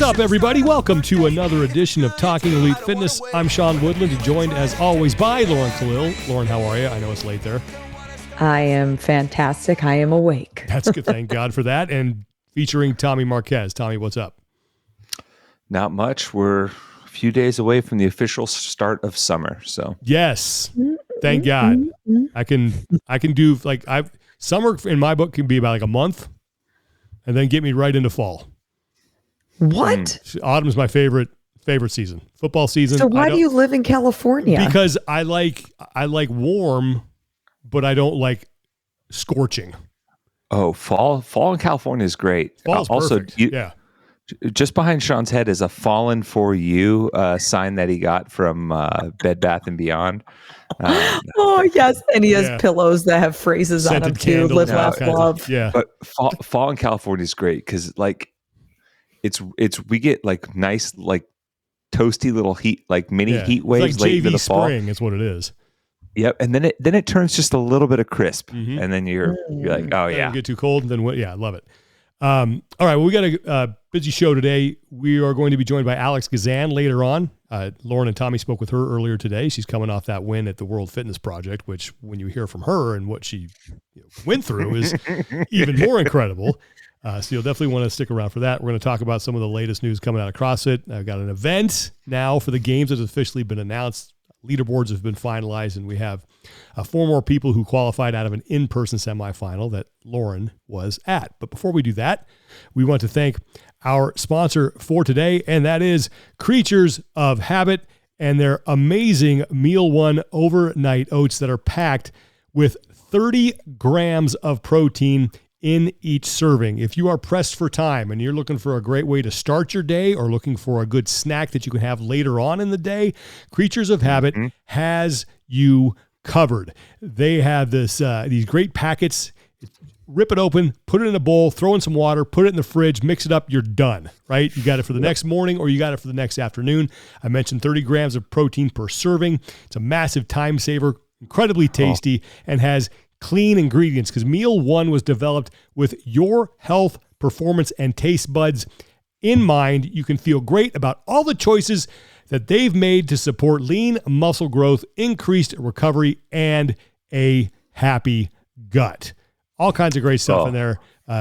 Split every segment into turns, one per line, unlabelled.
up, everybody? Welcome to another edition of Talking Elite Fitness. I'm Sean Woodland, joined as always by Lauren Kalil. Lauren, how are you? I know it's late there.
I am fantastic. I am awake.
That's good. Thank God for that. And featuring Tommy Marquez. Tommy, what's up?
Not much. We're a few days away from the official start of summer. So
yes, thank God. I can do summer in my book can be about like a month, and then get me right into fall.
What?
Autumn's my favorite season. Football season.
So why do you live in California?
Because I like warm, but I don't like scorching.
Oh, fall in California is great.
Fall's
also,
perfect. Yeah.
Just behind Sean's head is a "Fallen for You" sign that he got from Bed Bath & Beyond.
Oh yes, and he has pillows that have phrases
Scented
on them too. Live, laugh, love.
Yeah.
But fall in California is great because like it's we get like nice like toasty little heat like mini heat waves
it's like
late into the fall.
Spring is what it is.
Yep, and then it turns just a little bit of crisp, and then you're like, oh yeah,
get too cold, and then I love it. All right, well, we got a busy show today. We are going to be joined by Alex Gazan later on. Lauren and Tommy spoke with her earlier today. She's coming off that win at the World Fitness Project, which when you hear from her and what she went through is even more incredible. So you'll definitely want to stick around for that. We're going to talk about some of the latest news coming out of CrossFit. I've got an event now for the games that has officially been announced. Leaderboards have been finalized, and we have 4 more people who qualified out of an in-person semifinal that Lauren was at. But before we do that, we want to thank our sponsor for today, and that is Kreatures of Habit and their amazing Meal One overnight oats that are packed with 30 grams of protein in each serving. If you are pressed for time and you're looking for a great way to start your day or looking for a good snack that you can have later on in the day, Kreatures of Habit has you covered. They have these great packets. Rip it open, put it in a bowl, throw in some water, put it in the fridge, mix it up, you're done, right? You got it for the next morning or you got it for the next afternoon. I mentioned 30 grams of protein per serving. It's a massive time saver, incredibly tasty, and has clean ingredients because Meal One was developed with your health, performance, and taste buds in mind. You can feel great about all the choices that they've made to support lean muscle growth, increased recovery, and a happy gut. All kinds of great stuff in there.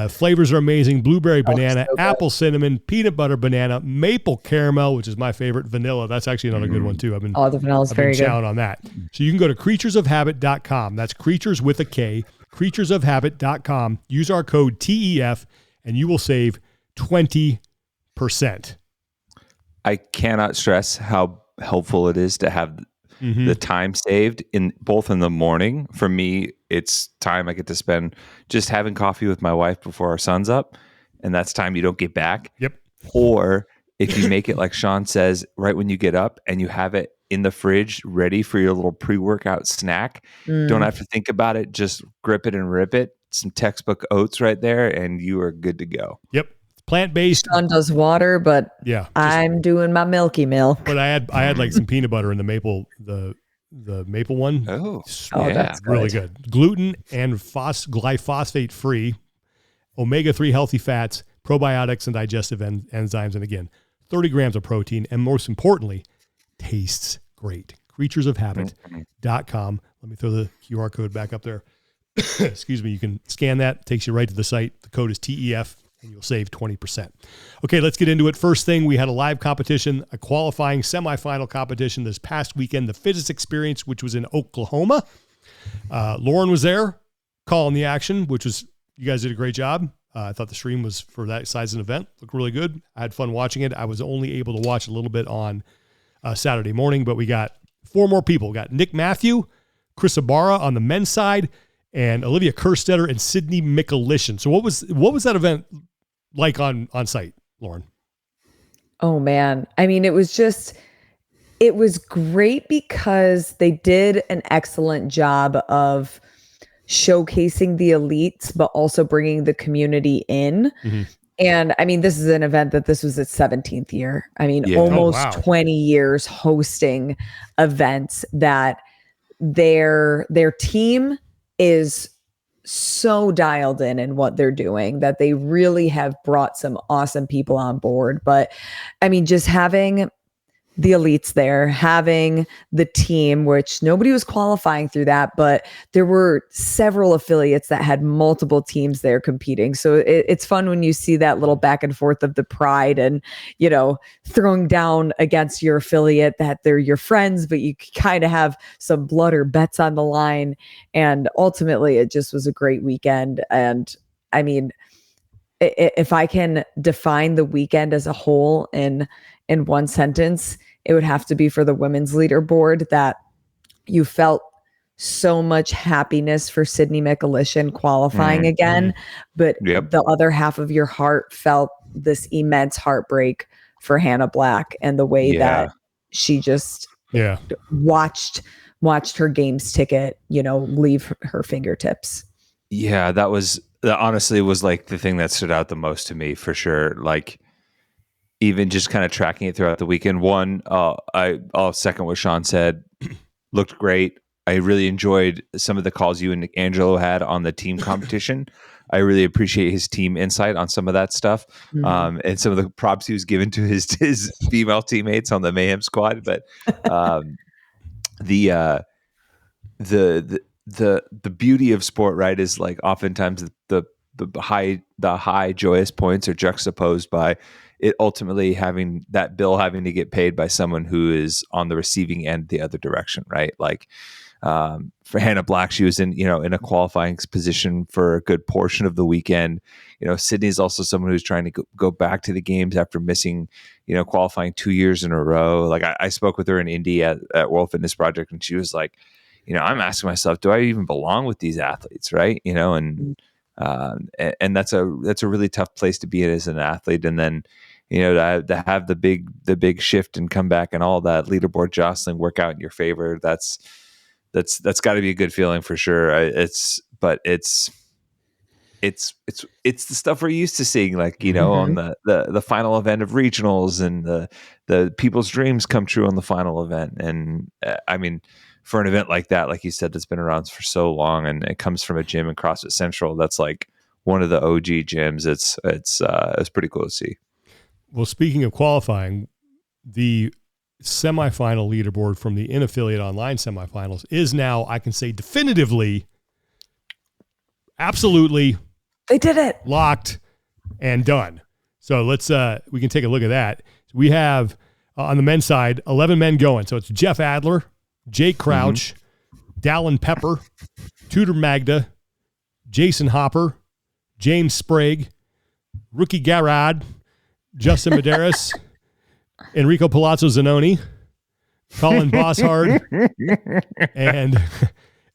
Flavors are amazing. Blueberry banana, apple cinnamon, peanut butter banana, maple caramel, which is my favorite, vanilla. That's actually another good one too.
The vanilla is very good.
On that. So you can go to creaturesofhabit.com. That's creatures with a K, creaturesofhabit.com. Use our code TEF and you will save 20%.
I cannot stress how helpful it is to have the time saved in the morning. For me, it's time I get to spend just having coffee with my wife before our son's up, and that's time you don't get back.
Yep.
Or if you make it like Sean says, right when you get up and you have it in the fridge ready for your little pre-workout snack, don't have to think about it, just grip it and rip it. Some textbook oats right there, and you are good to go.
Yep. Plant-based.
Sean does water, but I'm doing my milky milk.
But I had like some peanut butter in the maple one.
Oh,
that's good.
Really good. Gluten and glyphosate free, omega-3 healthy fats, probiotics and digestive enzymes, and again, 30 grams of protein, and most importantly, tastes great. Creaturesofhabit.com. Let me throw the QR code back up there. Excuse me. You can scan that. It takes you right to the site. The code is TEF. And you'll save 20%. Okay, let's get into it. First thing, we had a live competition, a qualifying semifinal competition this past weekend, the Fittest Experience, which was in Oklahoma. Lauren was there calling the action, you guys did a great job. I thought the stream was for that size of an event. Looked really good. I had fun watching it. I was only able to watch a little bit on Saturday morning, but we got 4 more people. We got Nick Matthew, Chris Ibarra on the men's side, and Olivia Kerstetter and Sydney Mikulishin. So what was that event like on site, Lauren?
Oh man. I mean, it was great because they did an excellent job of showcasing the elites, but also bringing the community in. And I mean, this is an event this was its 17th year. I mean, almost 20 years hosting events that their team is so dialed in what they're doing, that they really have brought some awesome people on board. But I mean, just having the elites there, having the team, which nobody was qualifying through that, but there were several affiliates that had multiple teams there competing. So it's fun when you see that little back and forth of the pride and, you know, throwing down against your affiliate, that they're your friends, but you kind of have some blood or bets on the line. And ultimately, it just was a great weekend. And I mean, if I can define the weekend as a whole in one sentence, it would have to be for the women's leaderboard, that you felt so much happiness for Sydney McAlishan qualifying again, but the other half of your heart felt this immense heartbreak for Hannah Black, and the way that she just watched her games ticket, you know, leave her fingertips.
Yeah, that honestly was like the thing that stood out the most to me, for sure. Like, even just kind of tracking it throughout the weekend. One, I'll second what Sean said. Looked great. I really enjoyed some of the calls you and Angelo had on the team competition. I really appreciate his team insight on some of that stuff, and some of the props he was given to his female teammates on the Mayhem squad. But the beauty of sport, right, is like oftentimes the high joyous points are juxtaposed by it ultimately having that bill having to get paid by someone who is on the receiving end the other direction, right? Like, for Hannah Black, she was in a qualifying position for a good portion of the weekend. You know, Sydney's also someone who's trying to go back to the games after missing, qualifying 2 years in a row. Like, I spoke with her in Indy at World Fitness Project, and she was like, I'm asking myself, do I even belong with these athletes, right? And that's a really tough place to be in as an athlete. And then, to have the big shift and come back and all that leaderboard jostling work out in your favor. That's got to be a good feeling for sure. It's the stuff we're used to seeing, like, on the final event of regionals, and the people's dreams come true on the final event. And I mean, for an event like that, like you said, that's been around for so long, and it comes from a gym in CrossFit Central that's like one of the OG gyms. It's pretty cool to see.
Well, speaking of qualifying, the semifinal leaderboard from the in-affiliate online semifinals is now, I can say definitively, absolutely,
they did it,
locked and done. So we can take a look at that. We have on the men's side 11 men going. So it's Jeff Adler, Jake Crouch, Dallin Pepper, Tudor Magda, Jason Hopper, James Sprague, Rookie Garrad, Justin Medeiros, Enrico Palazzo Zanoni, Colin Bosshard, and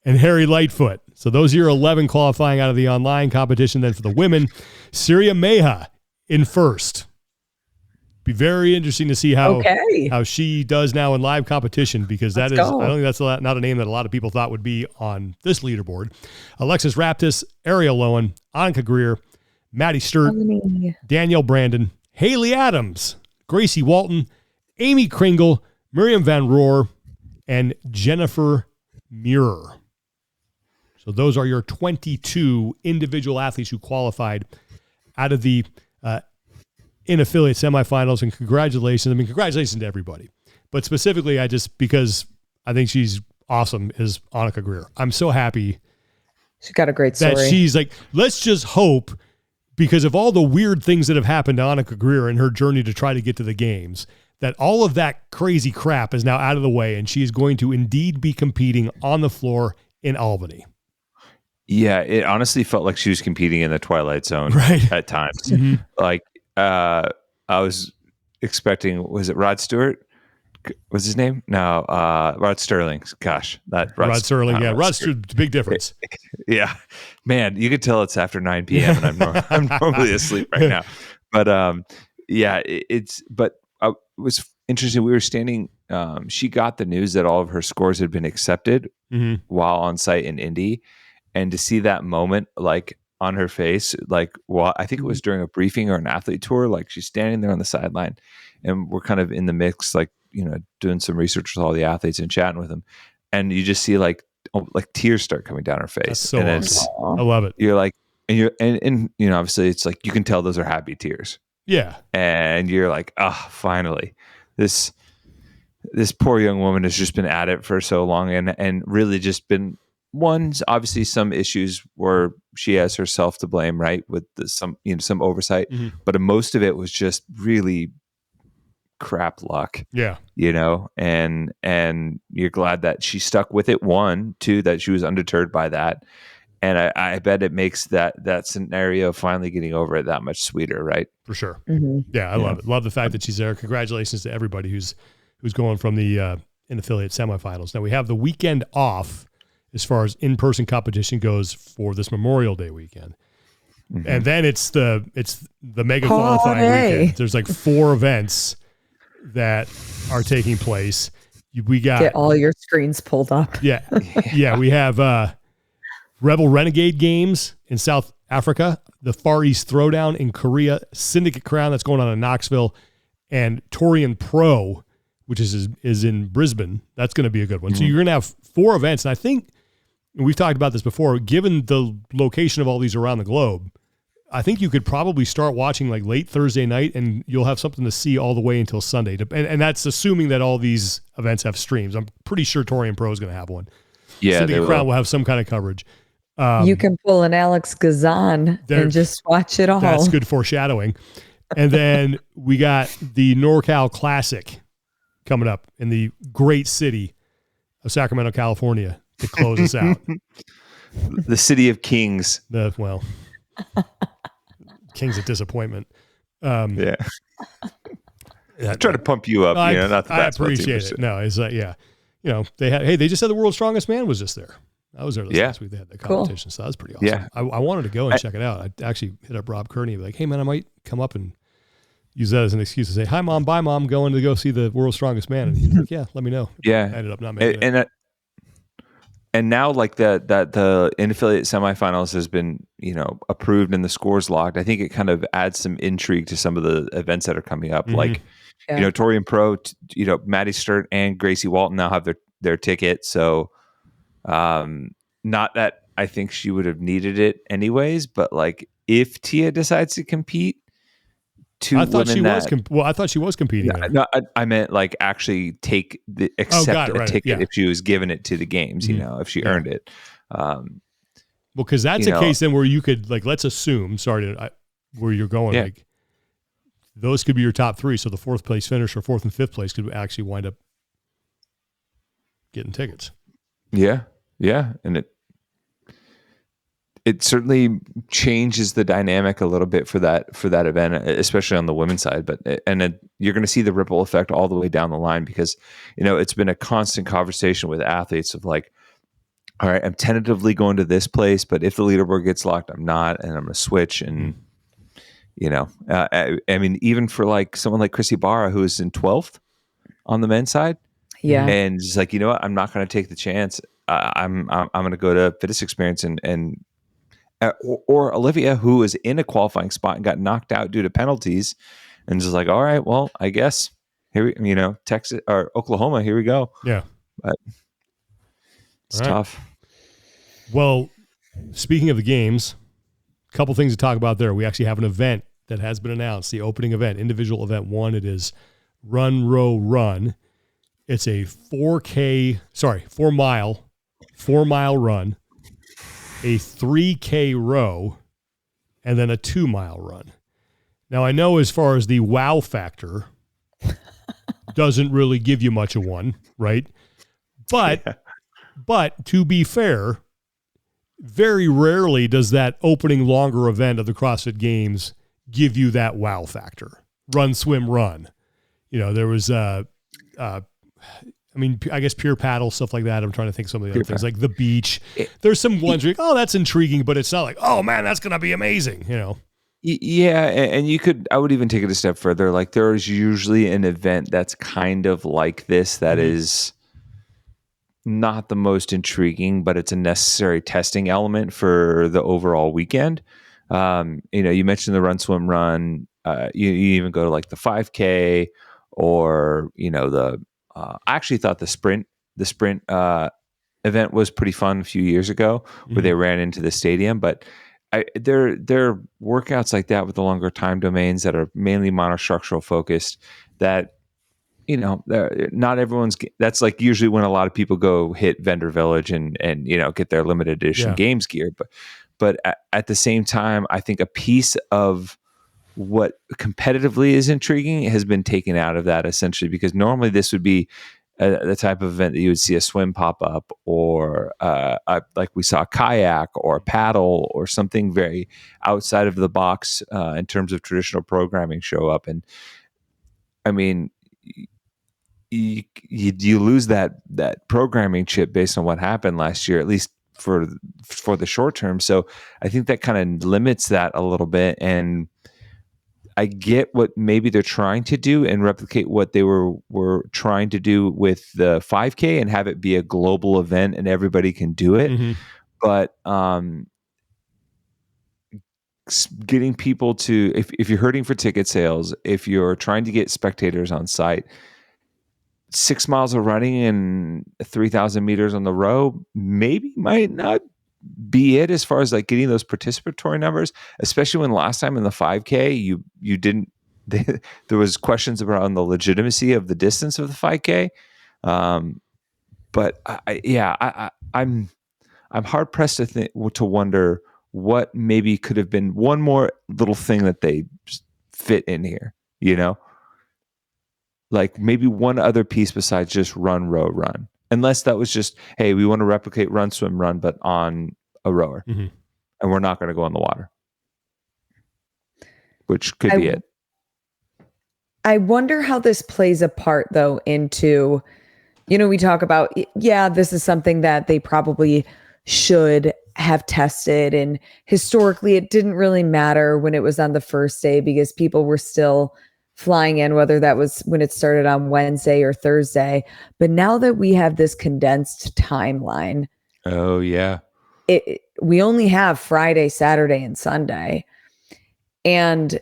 Harry Lightfoot. So those are your 11 qualifying out of the online competition. Then for the women, Syria Meha in first. Be very interesting to see how she does now in live competition, because I don't think that's not a name that a lot of people thought would be on this leaderboard. Alexis Raptis, Ariel Lowen, Annika Greer, Maddie Sturt, Danielle Brandon, Haley Adams, Gracie Walton, Amy Kringle, Miriam Van Roer, and Jennifer Muir. So those are your 22 individual athletes who qualified out of the in-affiliate semifinals, and congratulations. I mean, congratulations to everybody. But specifically, because I think she's awesome, is Annika Greer. I'm so happy.
She's got a great story.
That she's like, let's just hope, because of all the weird things that have happened to Annika Greer in her journey to try to get to the games, that all of that crazy crap is now out of the way, and she is going to indeed be competing on the floor in Albany.
Yeah, it honestly felt like she was competing in the Twilight Zone at times.
Mm-hmm.
Like, I was expecting, was it Rod Stewart? Was his name? No, Rod Sterling. Gosh, that
Rod Sterling. Yeah, Rod Sterling. Big difference.
Yeah, man, you could tell it's after 9 p.m. and I'm normally asleep right now. But But it was interesting. We were standing. She got the news that all of her scores had been accepted while on site in Indy, and to see that moment, like, on her face, like, well, I think it was during a briefing or an athlete tour, like, she's standing there on the sideline, and we're kind of in the mix, like, doing some research with all the athletes and chatting with them. And you just see, like, like tears start coming down her face.
That's so
and
awesome. I love it.
You're like, and obviously it's like, you can tell those are happy tears.
Yeah.
And you're like, finally, this poor young woman has just been at it for so long and really just been obviously some issues where she has herself to blame, right? With some oversight, but most of it was just really crap luck.
Yeah.
And you're glad that she stuck with it. 1, 2, that she was undeterred by that. And I bet it makes that scenario finally getting over it that much sweeter, right?
For sure. Yeah, I love it. Love the fact that she's there. Congratulations to everybody who's going from the in affiliate semifinals. Now we have the weekend off as far as in-person competition goes for this Memorial Day weekend. And then it's the mega qualifying weekend. There's like 4 events that are taking place. We got
get all your screens pulled up.
Yeah. We have Rebel Renegade Games in South Africa, the Far East Throwdown in Korea, Syndicate Crown that's going on in Knoxville, and Torian Pro, which is in Brisbane. That's going to be a good one. So you're going to have 4 events. And I think we've talked about this before, given the location of all these around the globe, I think you could probably start watching like late Thursday night and you'll have something to see all the way until Sunday. And that's assuming that all these events have streams. I'm pretty sure Torian Pro is going to have one.
Yeah.
Syndicate Crown will have some kind of coverage.
You can pull an Alex Gazan and just watch it all.
That's good foreshadowing. And then we got the NorCal Classic coming up in the great city of Sacramento, California to close us out.
The city of kings.
Kings of disappointment.
I try to pump you up. Not that
I appreciate it. No, it's like, they just said the world's strongest man was just there. I was there last week. They had the competition, so that was pretty awesome.
Yeah.
I wanted to go and check it out. I actually hit up Rob Kearney, like, hey man, I might come up and use that as an excuse to say, hi mom, bye mom, going to go see the world's strongest man. And he's like, yeah, let me know.
Yeah.
I ended up not making it.
And now like the in-affiliate semifinals has been, approved and the scores logged. I think it kind of adds some intrigue to some of the events that are coming up. Like, Torian Pro, Maddie Sturt and Gracie Walton now have their ticket. So, not that I think she would have needed it anyways, but like if Tia decides to compete, I thought she was competing.
No,
I meant like actually accept a ticket if she was given it to the games, if she earned it.
Because that's a case then where you could like, let's assume, where you're going, like those could be your top 3. So the 4th place finish or 4th and 5th place could actually wind up getting tickets.
Yeah. Yeah. And it certainly changes the dynamic a little bit for that event, especially on the women's side. But you're going to see the ripple effect all the way down the line because, it's been a constant conversation with athletes of like, all right, I'm tentatively going to this place, but if the leaderboard gets locked, I'm not, and I'm going to switch. And, I mean, even for like someone like Chrissy Barra, who is in 12th on the men's side.
Yeah.
And it's like, you know what? I'm not going to take the chance. I'm going to go to Fittest Experience or Olivia, who was in a qualifying spot and got knocked out due to penalties, and just like, all right, well, I guess here Texas or Oklahoma, here we go.
Yeah,
but it's tough.
Well, speaking of the games, a couple things to talk about there. We actually have an event that has been announced. The opening event, individual event 1. It is Run Row Run. It's a 4 mile run, a 3K row, and then a 2 mile run. Now I know as far as the wow factor doesn't really give you much of one, right? But to be fair, very rarely does that opening longer event of the CrossFit Games give you that wow factor. Run, swim, run. There was I guess pure paddle, stuff like that. I'm trying to think of some of the other things, like the beach. There's some ones where you're like, that's intriguing, but it's not like, oh man, that's going to be amazing,
Yeah, and I would even take it a step further. Like there's usually an event that's kind of like this that is not the most intriguing, but it's a necessary testing element for the overall weekend. You mentioned the run, swim, run. You even go to like the 5K or, I actually thought the sprint event was pretty fun a few years ago where they ran into the stadium, but there are workouts like that with the longer time domains that are mainly monostructural focused that, not everyone's, that's like usually when a lot of people go hit Vendor Village and get their limited edition games gear. But at the same time, I think a piece of what competitively is intriguing has been taken out of that essentially, because normally this would be the type of event that you would see a swim pop up or like we saw a kayak or a paddle or something very outside of the box in terms of traditional programming show up. And I mean, you lose that programming chip based on what happened last year, at least for the short term. So I think that kind of limits that a little bit. And I get what maybe they're trying to do and replicate what they were trying to do with the 5K and have it be a global event and everybody can do it. But getting people to, if you're hurting for ticket sales, if you're trying to get spectators on site, 6 miles of running and 3,000 meters on the row maybe might not be it as far as like getting those participatory numbers, especially when last time in the 5K you didn't. There was questions around the legitimacy of the distance of the 5K, but I'm hard pressed to wonder what maybe could have been one more little thing that they fit in here, like maybe one other piece besides just run, row, run. Unless that was just, hey, we want to replicate run, swim, run, but on a rower. And we're not going to go in the water. Which could be it.
I wonder how this plays a part, though, into, we talk about, this is something that they probably should have tested. And historically, it didn't really matter when it was on the first day because people were still flying in, whether that was when it started on Wednesday or Thursday. But now that we have this condensed timeline, we only have Friday, Saturday, and Sunday. And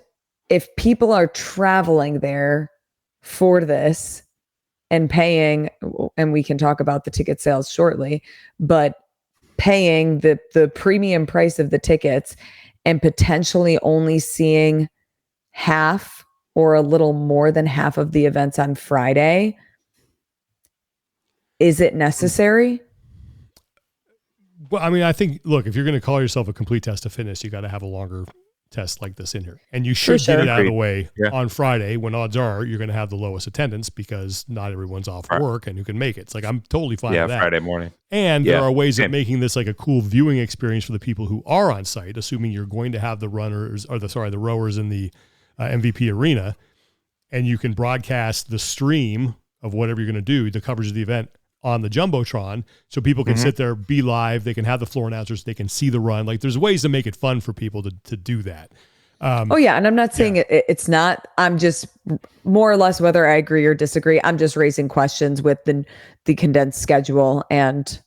if people are traveling there for this and paying, and we can talk about the ticket sales shortly, but paying the premium price of the tickets and potentially only seeing half or a little more than half of the events on Friday, is it necessary?
Well, I mean, I think, look, if you're going to call yourself a complete test of fitness, you got to have a longer test like this in here. And you should get it out of the way on Friday when odds are you're going to have the lowest attendance because not everyone's off work and who can make it. It's like, I'm totally fine with that.
Friday morning.
And there are ways of making this like a cool viewing experience for the people who are on site, assuming you're going to have the runners or the rowers in the MVP arena, and you can broadcast the stream of whatever you're going to do, the coverage of the event on the Jumbotron, so people can sit there, be live, they can have the floor announcers, they can see the run. Like there's ways to make it fun for people to do that.
And I'm not saying it's not, I'm just more or less, whether I agree or disagree, I'm just raising questions with the condensed schedule and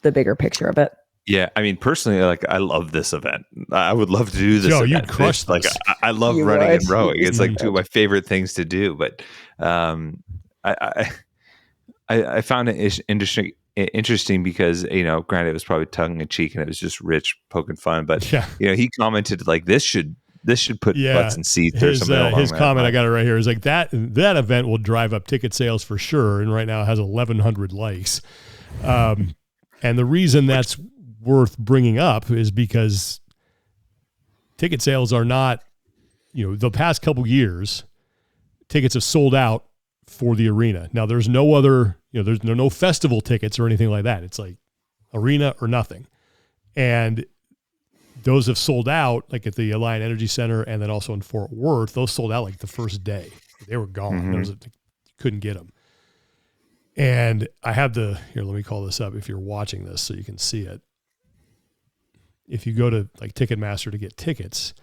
the bigger picture of it.
Yeah, I mean, personally, like I love this event. I would love to do this.
Joe, you'd crush this.
Like I love running and rowing. It's like two of my favorite things to do. But I found it interesting because, granted, it was probably tongue in cheek and it was just Rich poking fun. But he commented like this should put butts in seats or something.
His comment, I got it right here, is like that event will drive up ticket sales for sure. And right now it has 1,100 likes. And the reason that's worth bringing up is because ticket sales are not, the past couple years, tickets have sold out for the arena. Now there's no other, there are no festival tickets or anything like that. It's like arena or nothing. And those have sold out like at the Alliant Energy Center and then also in Fort Worth. Those sold out like the first day. They were gone. You couldn't get them. And I have here, let me call this up if you're watching this so you can see it. If you go to like Ticketmaster to get tickets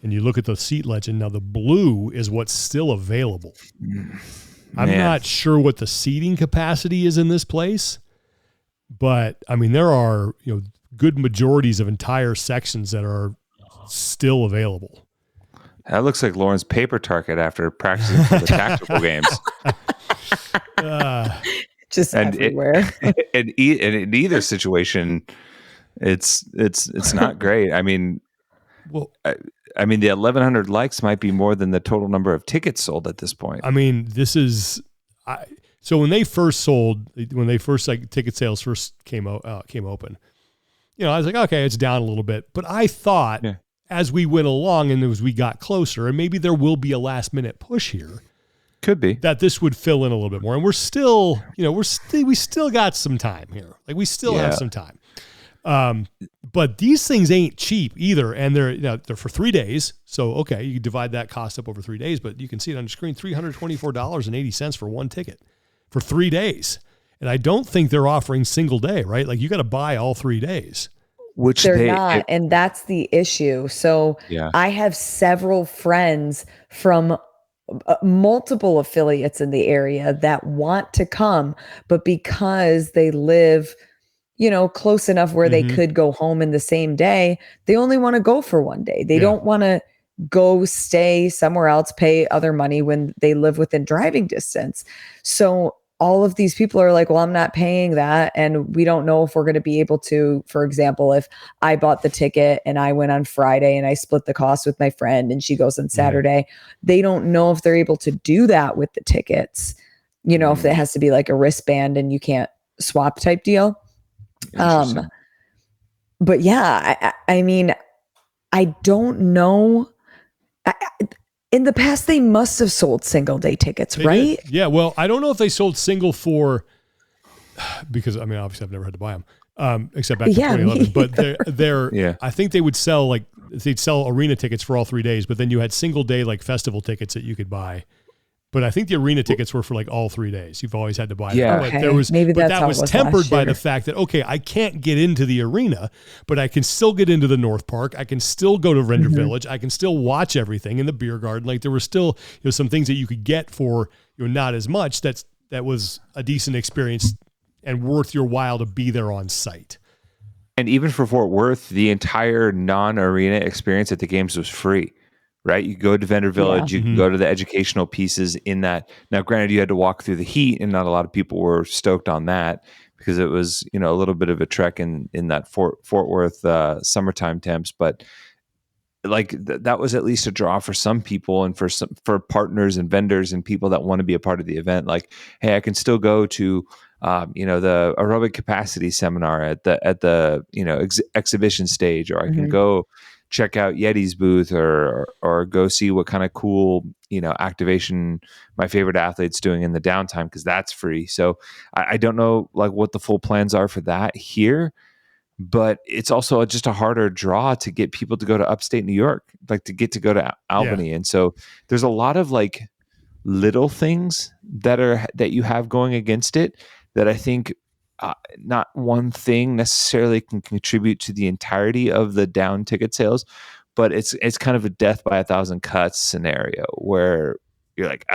and you look at the seat legend, now the blue is what's still available. I'm not sure what the seating capacity is in this place, but I mean, there are, good majorities of entire sections that are still available.
That looks like Lauren's paper target after practicing for the tactical games.
just
and
everywhere.
and in either situation, it's not great. I mean,
Well,
I mean, the 1,100 likes might be more than the total number of tickets sold at this point.
I mean, this is so when they first like ticket sales first came open, I was like, okay, it's down a little bit, but I thought as we went along and as we got closer, and maybe there will be a last minute push here,
could be
that this would fill in a little bit more, and we're still, we still got some time here, like we still have some time. But these things ain't cheap either. And they're for 3 days. So, okay, you divide that cost up over 3 days, but you can see it on the screen, $324.80 for one ticket for 3 days. And I don't think they're offering single day, right? Like you got to buy all 3 days.
Which they're not. And that's the issue. So I have several friends from multiple affiliates in the area that want to come, but because they live close enough where they could go home in the same day, they only want to go for 1 day. They don't want to go stay somewhere else, pay other money when they live within driving distance. So all of these people are like, well, I'm not paying that. And we don't know if we're going to be able to, for example, if I bought the ticket and I went on Friday and I split the cost with my friend and she goes on Saturday, they don't know if they're able to do that with the tickets, if it has to be like a wristband and you can't swap type deal. But yeah, I mean, I don't know. In the past, they must have sold single day tickets, right?
Did. Yeah. Well, I don't know if they sold single because I mean, obviously I've never had to buy them, except back in 2011, but they're I think they would sell they'd sell arena tickets for all 3 days, but then you had single day, like festival tickets that you could buy. But I think the arena tickets were for like all 3 days. You've always had to buy them.
Okay.
But that was tempered by the fact that, okay, I can't get into the arena, but I can still get into the North Park. I can still go to Render Village. I can still watch everything in the beer garden. Like there were still some things that you could get for not as much. That was a decent experience and worth your while to be there on site.
And even for Fort Worth, the entire non-arena experience at the games was free. Right? You go to Vendor Village, you can go to the educational pieces in that. Now, granted, you had to walk through the heat, and not a lot of people were stoked on that because it was, a little bit of a trek in that Fort Worth summertime temps. But like that was at least a draw for some people and for partners and vendors and people that want to be a part of the event. Like, hey, I can still go to the aerobic capacity seminar at the exhibition stage, or I can go check out Yeti's booth or go see what kind of cool, activation my favorite athlete's doing in the downtime, because that's free. So I don't know like what the full plans are for that here, but it's also just a harder draw to get people to go to upstate New York, like to go to Albany. And so there's a lot of like little things that you have going against it that I think not one thing necessarily can contribute to the entirety of the down ticket sales, but it's kind of a death by 1,000 cuts scenario where you're like,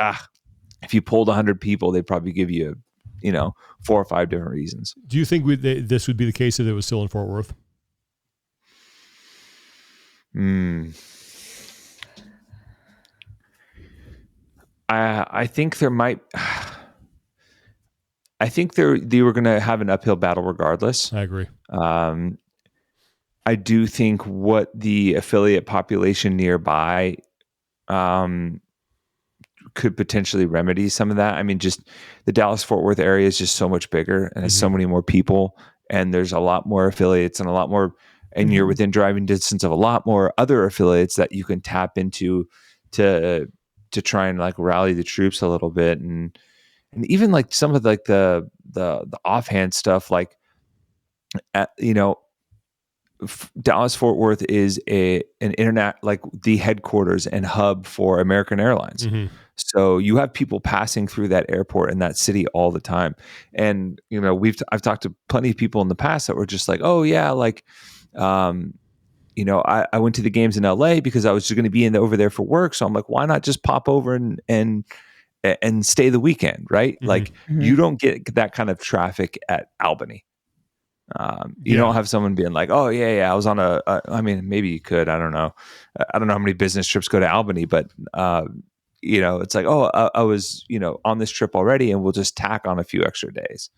if you polled 100 people, they'd probably give you, 4 or 5 different reasons.
Do you think this would be the case if it was still in Fort Worth?
I think there might. I think they were going to have an uphill battle regardless.
I agree.
I do think what the affiliate population nearby could potentially remedy some of that. I mean, just the Dallas-Fort Worth area is just so much bigger and has so many more people, and there's a lot more affiliates and a lot more, and you're within driving distance of a lot more other affiliates that you can tap into to try and like rally the troops a little bit. And even like some of like the offhand stuff, like Dallas Fort Worth is an internet, like the headquarters and hub for American Airlines. So you have people passing through that airport in that city all the time. And I've talked to plenty of people in the past that were just like, oh yeah, like I went to the games in LA because I was just going to be over there for work. So I'm like, why not just pop over and stay the weekend, right? Like you don't get that kind of traffic at Albany. You don't have someone being like, oh yeah, I was on I mean, maybe you could, I don't know how many business trips go to Albany, but it's like, oh, I was, on this trip already, and we'll just tack on a few extra days.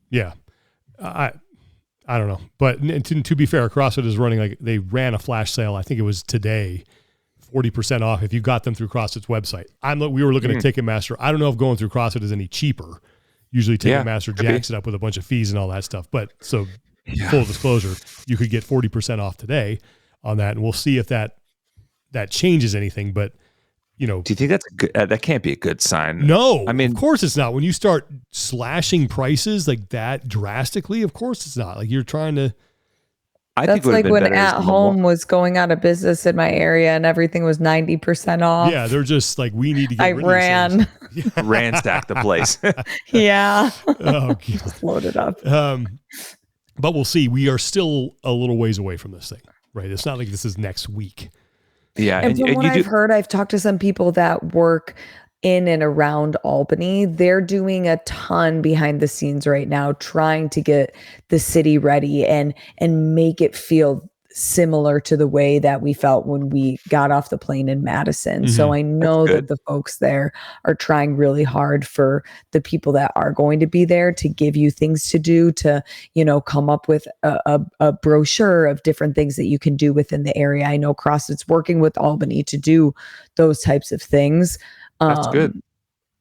Yeah. I don't know. But to be fair, CrossFit is running, they ran a flash sale. I think it was today, 40% off if you got them through CrossFit's website. We were looking at Ticketmaster. I don't know if going through CrossFit is any cheaper. Usually Ticketmaster jacks it up with a bunch of fees and all that stuff. But so full disclosure, you could get 40% off today on that. And we'll see if that changes anything. But,
do you think that's a good, that can't be a good sign?
No, I mean, of course it's not. When you start slashing prices like that drastically, of course it's not. Like you're trying to.
That's like when At Home was going out of business in my area and everything was 90% off.
Yeah, they're just like, we need to get rid
ran.
of these things.
Ransack the place.
Yeah.
Oh,
just load it up.
But we'll see. We are still a little ways away from this thing, right? It's not like this is next week.
Yeah. And from what I've heard, I've talked to some people that work in and around Albany. They're doing a ton behind the scenes right now, trying to get the city ready and make it feel similar to the way that we felt when we got off the plane in Madison. Mm-hmm. So I know that the folks there are trying really hard for the people that are going to be there to give you things to do, to, come up with a brochure of different things that you can do within the area. I know CrossFit's working with Albany to do those types of things.
That's good.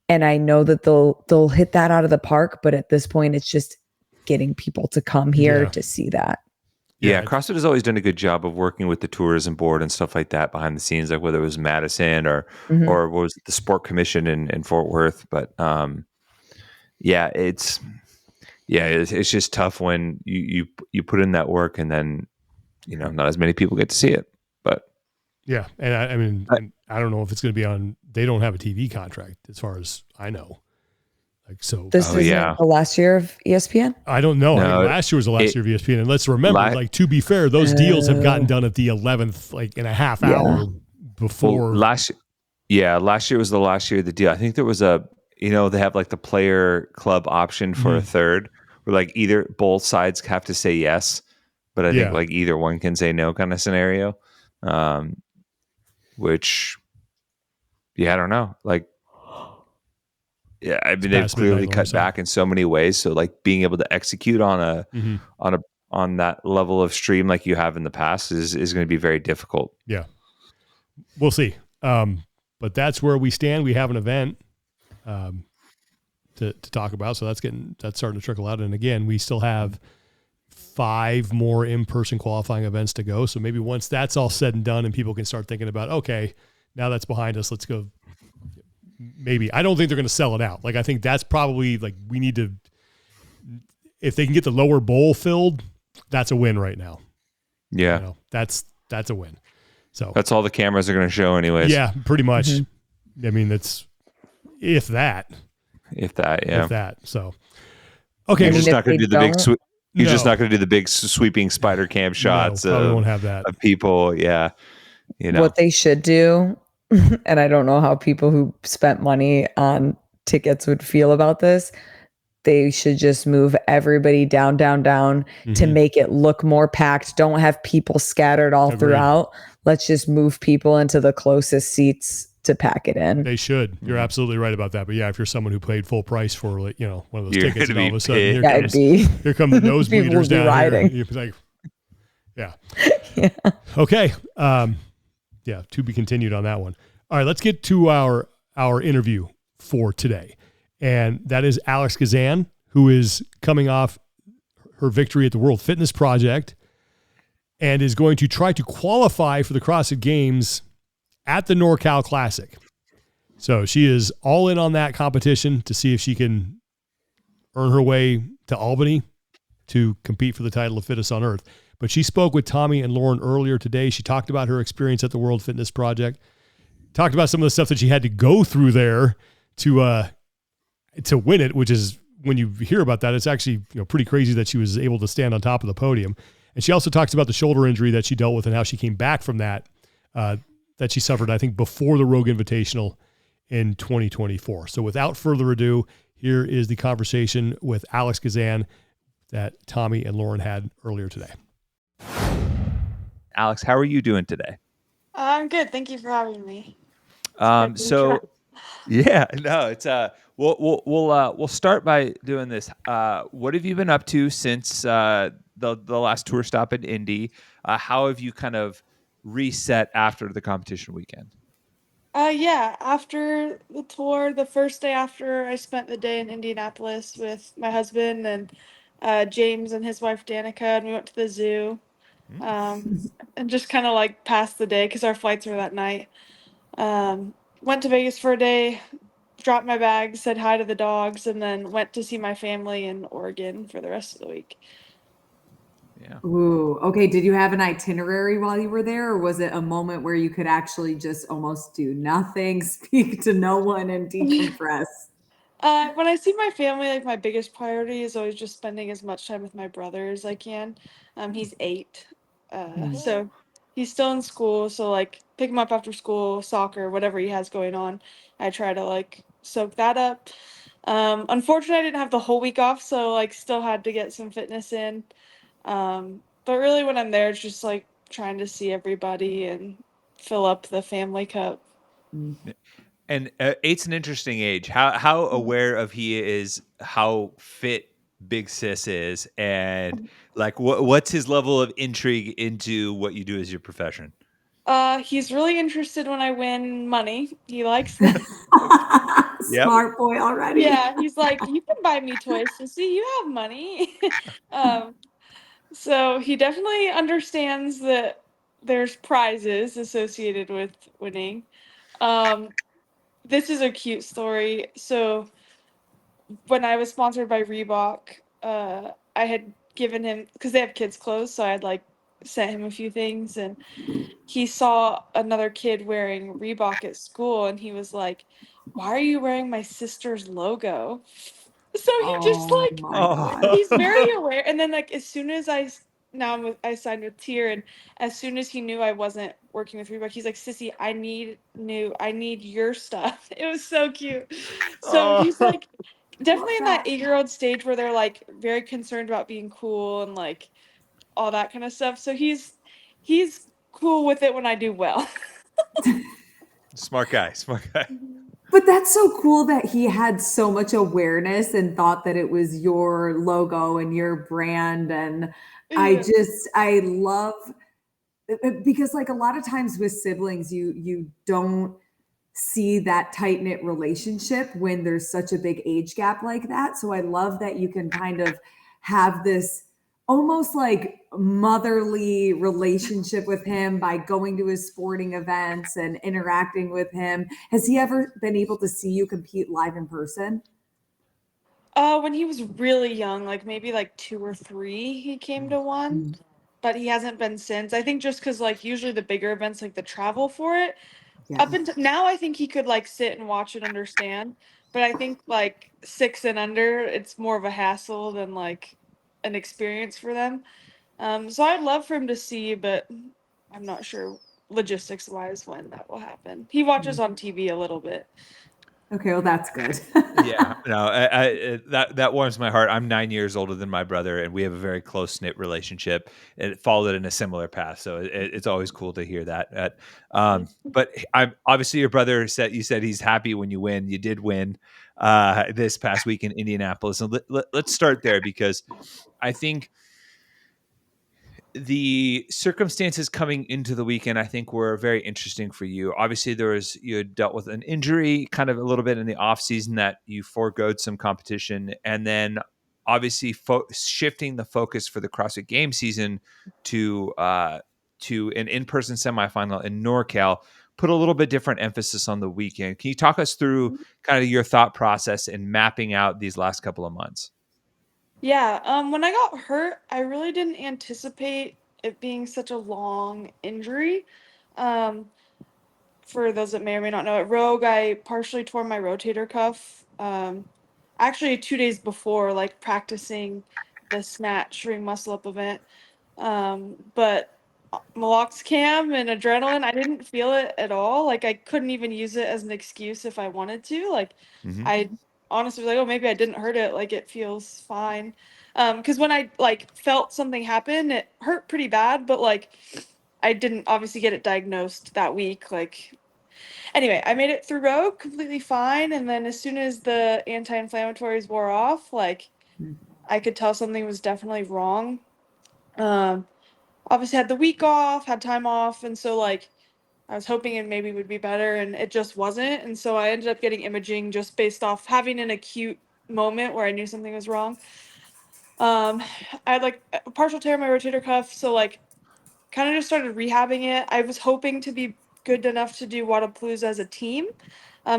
And I know that they'll hit that out of the park, but at this point it's just getting people to come here to see that.
Yeah, CrossFit has always done a good job of working with the tourism board and stuff like that behind the scenes, like whether it was Madison or what was it, the Sport Commission in Fort Worth. But it's just tough when you put in that work and then not as many people get to see it. But
yeah, and I mean, I don't know if it's going to be on. They don't have a TV contract, as far as I know.
This is the last year of ESPN?
I don't know. No, last year was the last year of ESPN. And let's remember, to be fair, those deals have gotten done at the 11th, in a half hour before.
Well, last year was the last year of the deal. I think there was they have the player club option for a third, where either both sides have to say yes, but I think either one can say no kind of scenario, which, I don't know. Yeah, I mean they've clearly cut back in so many ways. So being able to execute on on that level of stream like you have in the past is going to be very difficult.
Yeah, we'll see. But that's where we stand. We have an event to talk about, so that's starting to trickle out. And again, we still have 5 more in-person qualifying events to go. So maybe once that's all said and done, and people can start thinking about, okay, now that's behind us, let's go. Maybe. I don't think they're going to sell it out. I think that's probably we need to, if they can get the lower bowl filled, that's a win right now.
Yeah.
That's a win. So
that's all the cameras are going to show anyways.
Yeah, pretty much. Mm-hmm. I mean, that's if that. So, okay.
You're just not going to do the big You're just not going to do the big sweeping spider cam shots.
No, won't have that.
Of people. Yeah.
What they should do, and I don't know how people who spent money on tickets would feel about this. They should just move everybody down to make it look more packed. Don't have people scattered all throughout. Let's just move people into the closest seats to pack it in.
They should. You're absolutely right about that. But if you're someone who paid full price for one of those tickets, and all of a sudden here come the nosebleeders down
riding.
Here. You'd be like, yeah. Okay. To be continued on that one. All right, let's get to our interview for today. And that is Alex Gazan, who is coming off her victory at the World Fitness Project and is going to try to qualify for the CrossFit Games at the NorCal Classic. So she is all in on that competition to see if she can earn her way to Albany to compete for the title of Fittest on Earth. But she spoke with Tommy and Lauren earlier today. She talked about her experience at the World Fitness Project, talked about some of the stuff that she had to go through there to win it, which is, when you hear about that, it's actually pretty crazy that she was able to stand on top of the podium. And she also talks about the shoulder injury that she dealt with and how she came back from that she suffered, I think, before the Rogue Invitational in 2024. So without further ado, here is the conversation with Alex Gazan that Tommy and Lauren had earlier today.
Alex, how are you doing today?
I'm good. Thank you for having me.
So yeah, no, it's we'll start by doing this. What have you been up to since the last tour stop in Indy? How have you kind of reset after the competition weekend?
Yeah, after the tour, the first day after, I spent the day in Indianapolis with my husband and James and his wife Danica, and we went to the zoo, and just kind of like passed the day because our flights were that night. Um, Went to Vegas for a day, dropped my bags, said hi to the dogs, and then went to see my family in Oregon for the rest of the week.
Yeah.
Ooh, okay. Did you have an itinerary while you were there, or was it a moment where you could actually just almost do nothing, speak to no one, and decompress?
When I see my family, like my biggest priority is always just spending as much time with my brother as I can. He's 8, so he's still in school. So like pick him up after school, soccer, whatever he has going on. I try to like soak that up. Unfortunately, I didn't have the whole week off, so like still had to get some fitness in. But really, when I'm there, it's just like trying to see everybody and fill up the family cup.
And 8's an interesting age. How aware of he is how fit Big Sis is, and like what's his level of intrigue into what you do as your profession?
He's really interested when I win money. He likes that.
Yep.
Smart boy already.
Yeah, he's like, you can buy me toys to see you have money. um, so he definitely understands that there's prizes associated with winning. Um, this is a cute story. So when I was sponsored by Reebok, I had given him because they have kids clothes, so I had like sent him a few things, and he saw another kid wearing Reebok at school, and he was like, "Why are you wearing my sister's logo?" So he just
Oh
like
my
Oh.
God.
he's very aware. And then like as soon as I signed with Tier, and as soon as he knew I wasn't working with Reebok, he's like, "Sissy, I need your stuff." It was so cute. So
Oh.
he's like definitely
Love
in that
that.
8-year-old stage where they're like very concerned about being cool and like all that kind of stuff. So he's cool with it when I do well.
Smart guy. Smart guy.
But that's so cool that he had so much awareness and thought that it was your logo and your brand. And
Yeah.
I love because like a lot of times with siblings, you don't see that tight knit relationship when there's such a big age gap like that. So I love that you can kind of have this almost like motherly relationship with him by going to his sporting events and interacting with him. Has he ever been able to see you compete live in person?
When he was really young, like maybe like 2 or 3, he came to one, but he hasn't been since. I think just because like usually the bigger events, like the travel for it,
Yeah.
up until now, I think he could like sit and watch and understand. But I think like 6 and under, it's more of a hassle than like an experience for them. So I'd love for him to see, but I'm not sure logistics wise when that will happen. He watches on TV a little bit.
Okay, well that's good.
Yeah, no, that warms my heart. I'm 9 years older than my brother, and we have a very close knit relationship. And it followed in a similar path, so it's always cool to hear that. But I'm obviously your brother said you said he's happy when you win. You did win this past week in Indianapolis, and let's start there because I think the circumstances coming into the weekend, I think, were very interesting for you. Obviously, you had dealt with an injury kind of a little bit in the off season that you foregoed some competition, and then obviously shifting the focus for the CrossFit Games season to an in-person semifinal in NorCal put a little bit different emphasis on the weekend. Can you talk us through kind of your thought process in mapping out these last couple of months?
Yeah, when I got hurt, I really didn't anticipate it being such a long injury. Um, for those that may or may not know, at Rogue, I partially tore my rotator cuff. Actually, 2 days before, like practicing the snatch ring muscle up event. But meloxicam and adrenaline, I didn't feel it at all. Like I couldn't even use it as an excuse if I wanted to. Like
Mm-hmm.
I honestly was like, oh, maybe I didn't hurt it. Like it feels fine. Because when I like felt something happen, it hurt pretty bad, but like I didn't obviously get it diagnosed that week. Like Anyway, I made it through row completely fine. And then as soon as the anti-inflammatories wore off, like I could tell something was definitely wrong. Obviously had the week off, had time off. And so like I was hoping it maybe would be better and it just wasn't. And so I ended up getting imaging just based off having an acute moment where I knew something was wrong. I had like a partial tear in my rotator cuff. So like kind of just started rehabbing it. I was hoping to be good enough to do Wadapalooza as a team,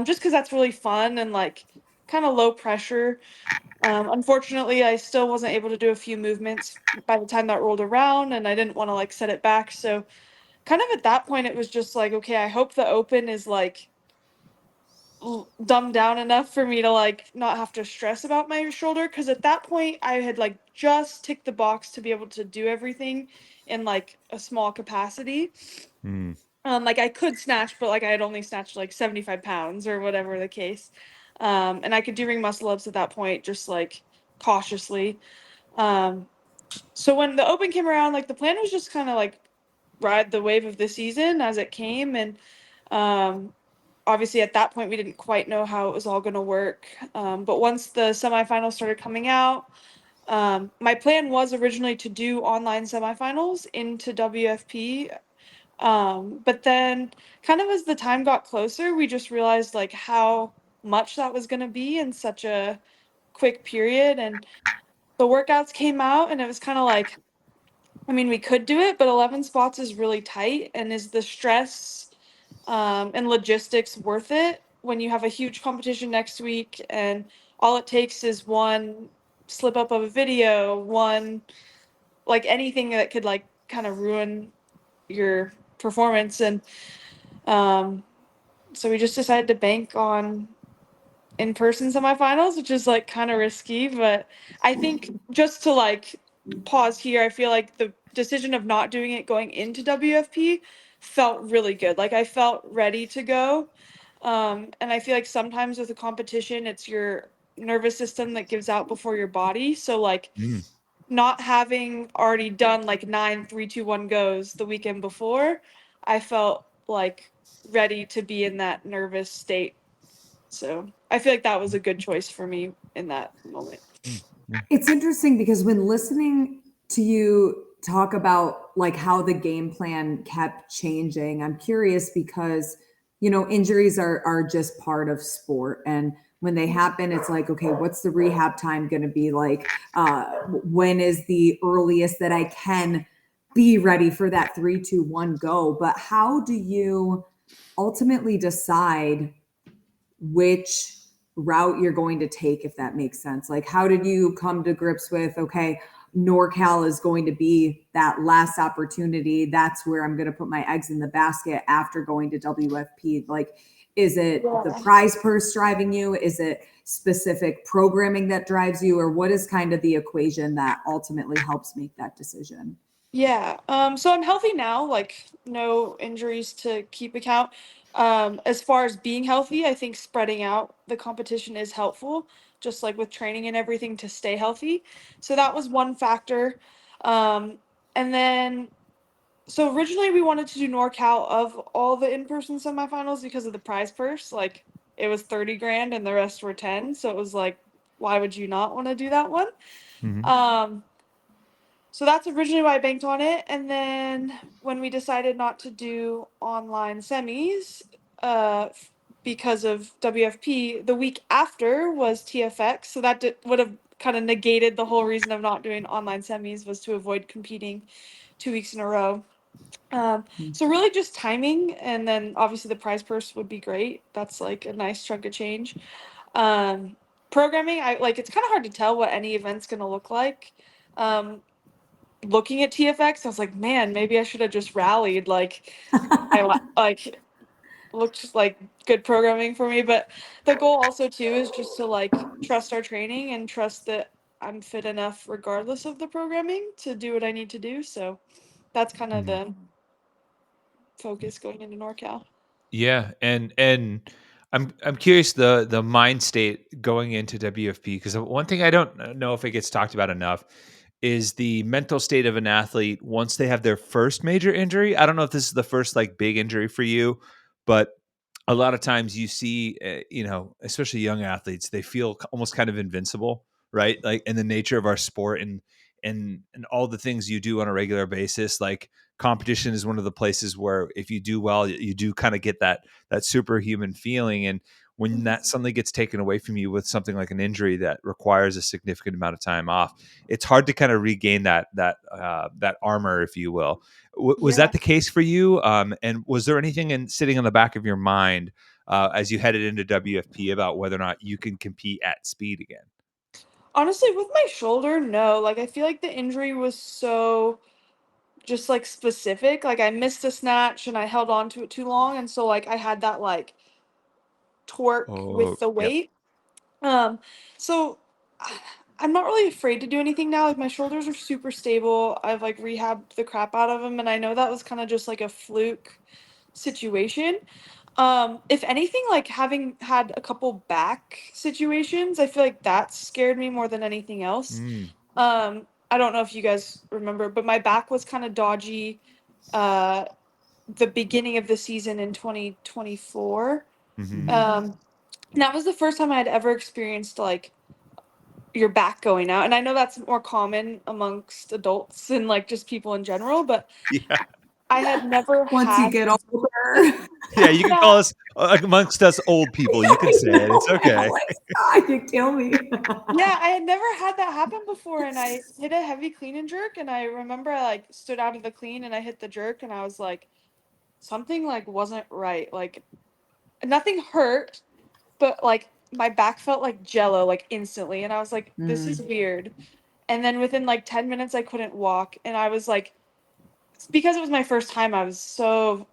just because that's really fun and like kind of low pressure. Unfortunately, I still wasn't able to do a few movements by the time that rolled around, and I didn't want to like set it back. So, kind of at that point, it was just like, okay, I hope the open is like dumbed down enough for me to like not have to stress about my shoulder. Because at that point, I had like just ticked the box to be able to do everything in like a small capacity. Like I could snatch, but like I had only snatched like 75 pounds or whatever the case. And I could do ring muscle ups at that point, just like cautiously. So when the open came around, like the plan was just kind of like ride the wave of the season as it came. And obviously at that point, we didn't quite know how it was all going to work. But once the semifinals started coming out, my plan was originally to do online semifinals into WFP. But then kind of as the time got closer, we just realized like how much that was going to be in such a quick period. And the workouts came out and it was kind of like, I mean, we could do it, but 11 spots is really tight. And is the stress and logistics worth it when you have a huge competition next week and all it takes is one slip up of a video, one like anything that could like kind of ruin your performance. And um, so we just decided to bank on in-person semifinals, which is like kind of risky, but I think just to like pause here, I feel like the decision of not doing it going into WFP felt really good. Like I felt ready to go. And I feel like sometimes with a competition, it's your nervous system that gives out before your body. So like not having already done like 9, 3, 2, 1 goes the weekend before, I felt like ready to be in that nervous state. So I feel like that was a good choice for me in that moment.
It's interesting because when listening to you talk about like how the game plan kept changing, I'm curious because injuries are just part of sport, and when they happen, it's like, okay, what's the rehab time going to be like? When is the earliest that I can be ready for that 3, 2, 1 go? But how do you ultimately decide which route you're going to take, if that makes sense? Like, how did you come to grips with, okay, NorCal is going to be that last opportunity. That's where I'm going to put my eggs in the basket after going to WFP. Like, is it the prize purse driving you? Is it specific programming that drives you? Or what is kind of the equation that ultimately helps make that decision?
Yeah. So I'm healthy now, like no injuries to keep account. As far as being healthy, I think spreading out the competition is helpful, just like with training and everything to stay healthy. So that was one factor. And then so originally we wanted to do NorCal of all the in-person semifinals because of the prize purse. Like it was 30 grand and the rest were 10. So it was like, why would you not want to do that one? So that's originally why I banked on it. And then when we decided not to do online semis, because of WFP, the week after was TFX. So that would have kind of negated the whole reason of not doing online semis, was to avoid competing 2 weeks in a row. So really just timing, and then obviously the prize purse would be great. That's like a nice chunk of change. Programming, I like, it's kind of hard to tell what any event's going to look like. Looking at TFX, I was like, man, maybe I should have just rallied. Like, like looked like good programming for me. But the goal also too is just to like trust our training and trust that I'm fit enough regardless of the programming to do what I need to do. So that's kind of the focus going into NorCal.
Yeah, and I'm curious the mind state going into WFP, because one thing I don't know if it gets talked about enough is the mental state of an athlete once they have their first major injury. I don't know if this is the first like big injury for you, but a lot of times you see, especially young athletes, they feel almost kind of invincible, right? Like in the nature of our sport and all the things you do on a regular basis, like competition is one of the places where if you do well, you do kind of get that superhuman feeling. And when that suddenly gets taken away from you with something like an injury that requires a significant amount of time off, it's hard to kind of regain that armor, if you will. Was
Yeah.
that the case for you? And was there anything sitting in the back of your mind as you headed into WFP about whether or not you can compete at speed again?
Honestly, with my shoulder, no. Like I feel like the injury was so just like specific. Like I missed a snatch and I held on to it too long, and so like I had that like torque
Oh,
with the
yep.
weight. Um, so I'm not really afraid to do anything now. Like my shoulders are super stable. I've like rehabbed the crap out of them, and I know that was kind of just like a fluke situation. If anything, like having had a couple back situations, I feel like that scared me more than anything else.
Mm,
I don't know if you guys remember, but my back was kind of dodgy uh the beginning of the season in 2024.
hmm
And that was the first time I had ever experienced like your back going out. And I know that's more common amongst adults and like just people in general, but
Yeah.
I had never
Once you
had
get older.
Yeah. You can
yeah,
call us amongst us old people. You can
I
say it.
know,
It's okay.
Alex. God, you kill me.
yeah, I had never had that happen before, and I hit a heavy clean and jerk, and I remember I like stood out of the clean and I hit the jerk, and I was like, something like wasn't right. Like nothing hurt, but like my back felt like jello like instantly, and I was like, this is weird. And then within like 10 minutes, I couldn't walk, and I was like, because it was my first time, I was so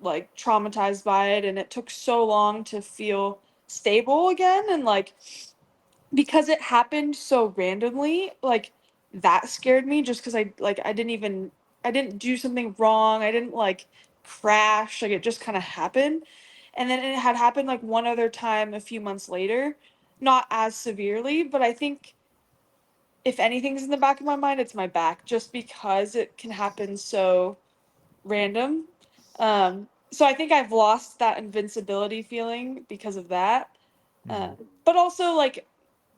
like traumatized by it, and it took so long to feel stable again, and like because it happened so randomly, like that scared me just because I didn't do something wrong. I didn't like crash. Like it just kind of happened. And then it had happened like one other time a few months later, not as severely, but I think if anything's in the back of my mind, it's my back just because it can happen so random. So I think I've lost that invincibility feeling because of that. Uh,
Mhm.
but also like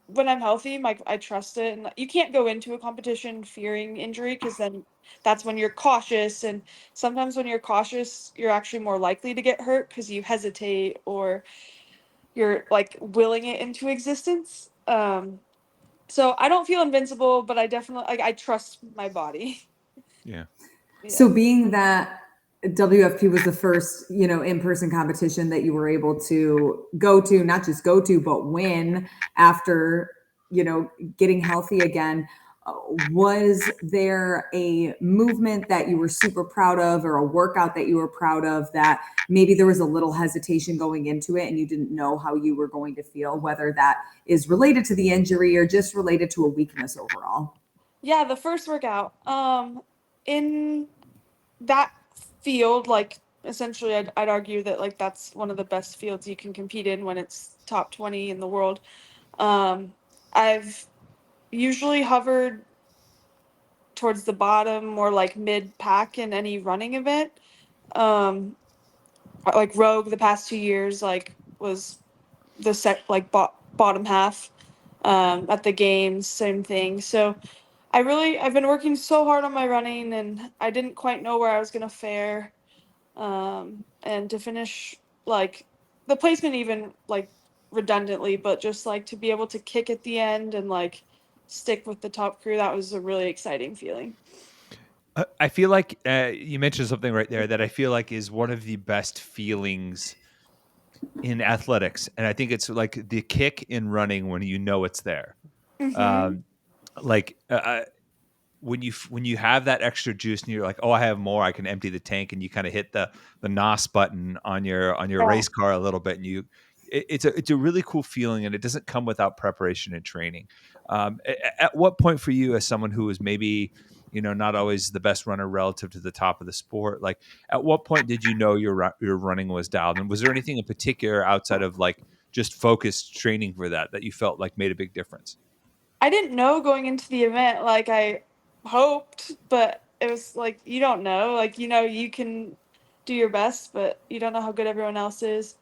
when I'm healthy, like I trust it, and you can't go into a competition fearing injury because then that's when you're cautious, and sometimes when you're cautious, you're actually more likely to get hurt because you hesitate or you're like willing it into existence. So I don't feel invincible, but I definitely like I trust my body.
Yeah.
Yeah.
So being that WFP was the first, in-person competition that you were able to go to, not just go to, but win after, getting healthy again. Was there a movement that you were super proud of or a workout that you were proud of that maybe there was a little hesitation going into it and you didn't know how you were going to feel, whether that is related to the injury or just related to a weakness overall?
Yeah, the first workout. In that field, like essentially, I'd argue that like that's one of the best fields you can compete in when it's top 20 in the world. I've usually hovered towards the bottom or like mid pack in any running event. Um, like Rogue the past 2 years, like was the bottom half. At the games, same thing. So I've been working so hard on my running, and I didn't quite know where I was gonna fare. And to finish like the placement even like redundantly, but just like to be able to kick at the end and like stick with the top crew, that was a really exciting feeling.
I feel like you mentioned something right there that I feel like is one of the best feelings in athletics, and I think it's like the kick in running when you know it's there.
Mm-hmm.
Um, like when you have that extra juice and you're like, oh, I have more, I can empty the tank, and you kind of hit the nos button on your
Yeah.
race car a little bit, and it's a really cool feeling, and it doesn't come without preparation and training. At what point for you, as someone who is maybe not always the best runner relative to the top of the sport, like at what point did you know your running was dialed, and was there anything in particular outside of like just focused training for that you felt like made a big difference?
I didn't know going into the event, like I hoped, but it was like you don't know. Like, you can do your best, but you don't know how good everyone else is.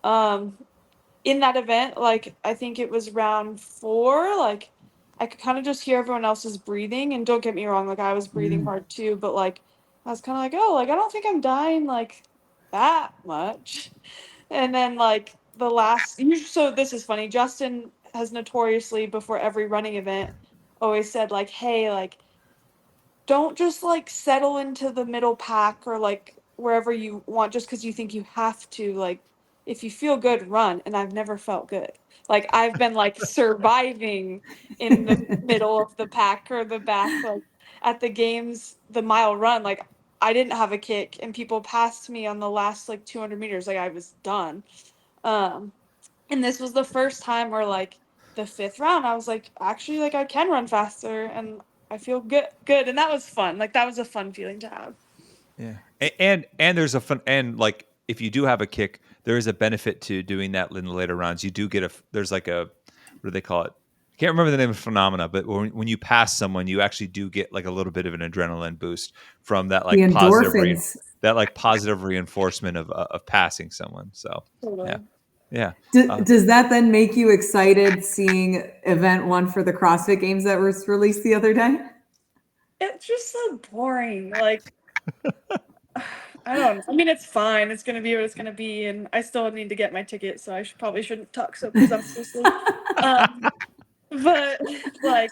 In that event, like I think it was round 4, like I could kind of just hear everyone else's breathing. And don't get me wrong, like I was breathing hard too, but like I was kind of like, oh, like I don't think I'm dying like that much. And then like the last, so this is funny. Justin has notoriously before every running event always said like, hey, like don't just like settle into the middle pack or like wherever you want just because you think you have to. Like if you feel good, run. And I've never felt good. Like I've been like surviving in the middle of the pack or the back. Like at the games, the mile run, like I didn't have a kick and people passed me on the last like 200 meters. Like I was done. um and this was the first time where like the 5th round I was like, actually like I can run faster and I feel good. And that was fun. Like that was a fun feeling to have.
Yeah. And there's a fun, and like if you do have a kick, there is a benefit to doing that in the later rounds. You do get there's like a, what do they call it? I can't remember the name of the phenomena, but when you pass someone, you actually do get like a little bit of an adrenaline boost from that like
The endorphins.
positive reinforcement of passing someone. So
Totally.
yeah.
Does that then make you excited seeing event 1 for the CrossFit Games that was released the other day?
It's just so boring. Like I don't know. I mean, it's fine. It's gonna be what it's gonna be, and I still need to get my ticket, so I probably shouldn't talk so presumptuously. But like,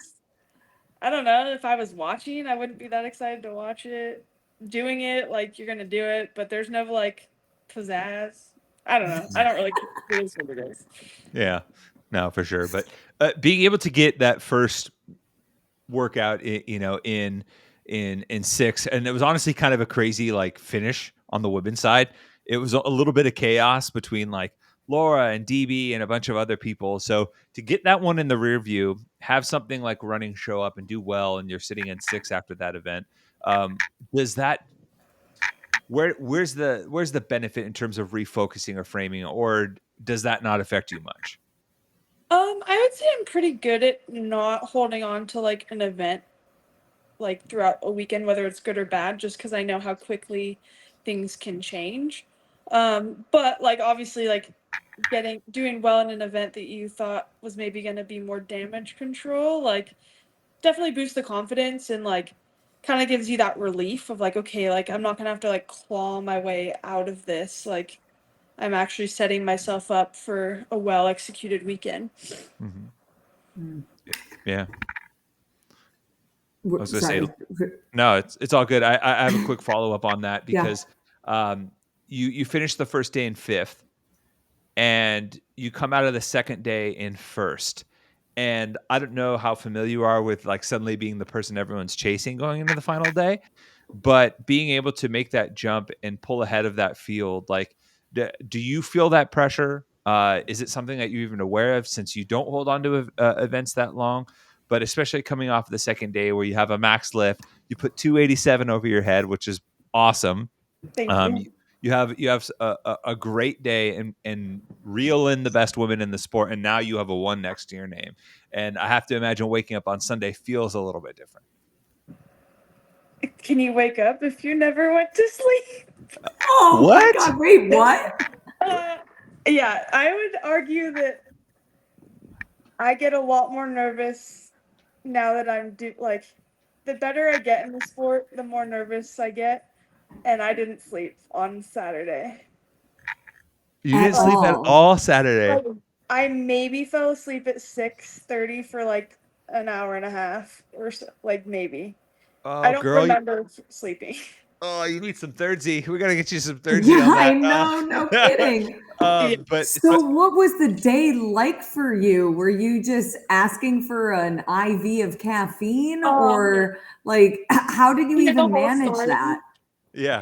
I don't know. If I was watching, I wouldn't be that excited to watch it. Doing it, like you're gonna do it, but there's no like pizzazz. I don't know. I don't really care. It is what it is.
Yeah, no, for sure. But being able to get that first workout, in 6, and it was honestly kind of a crazy like finish on the women's side. It was a little bit of chaos between like Laura and DB and a bunch of other people. So to get that one in the rear view, have something like running show up and do well, and you're sitting in 6 after that event. Does that where's the benefit in terms of refocusing or framing, or does that not affect you much?
I would say I'm pretty good at not holding on to like an event like throughout a weekend, whether it's good or bad, just because I know how quickly things can change. But like obviously like doing well in an event that you thought was maybe going to be more damage control, like definitely boosts the confidence and like kind of gives you that relief of like, okay, like I'm not gonna have to like claw my way out of this. Like I'm actually setting myself up for a well executed weekend.
Mm-hmm. Yeah. I was going
Sorry.
to say, no, it's all good. I have a quick follow up on that because you finished the first day in 5th, and you come out of the second day in 1st. And I don't know how familiar you are with like suddenly being the person everyone's chasing going into the final day, but being able to make that jump and pull ahead of that field, like, do you feel that pressure? Is it something that you're even aware of since you don't hold on to events that long? But especially coming off the second day where you have a max lift, you put 287 over your head, which is awesome.
Thank you.
You have a great day and reel in the best women in the sport, and now you have a 1 next to your name. And I have to imagine waking up on Sunday feels a little bit different.
Can you wake up if you never went to sleep?
Oh
What?
my God! Wait, what?
Yeah, I would argue that I get a lot more nervous now that I'm like the better I get in the sport, the more nervous I get. And I didn't sleep on Saturday.
You didn't sleep at all Saturday.
Like, I maybe fell asleep at 6:30 for like an hour and a half or so, like maybe.
Oh,
I don't
girl,
remember sleeping.
Oh, you need some Thirdsy. We got to get you some Thirdsy on that.
I know, no kidding.
But
what was the day like for you? Were you just asking for an IV of caffeine, or like how did you even manage that?
Yeah.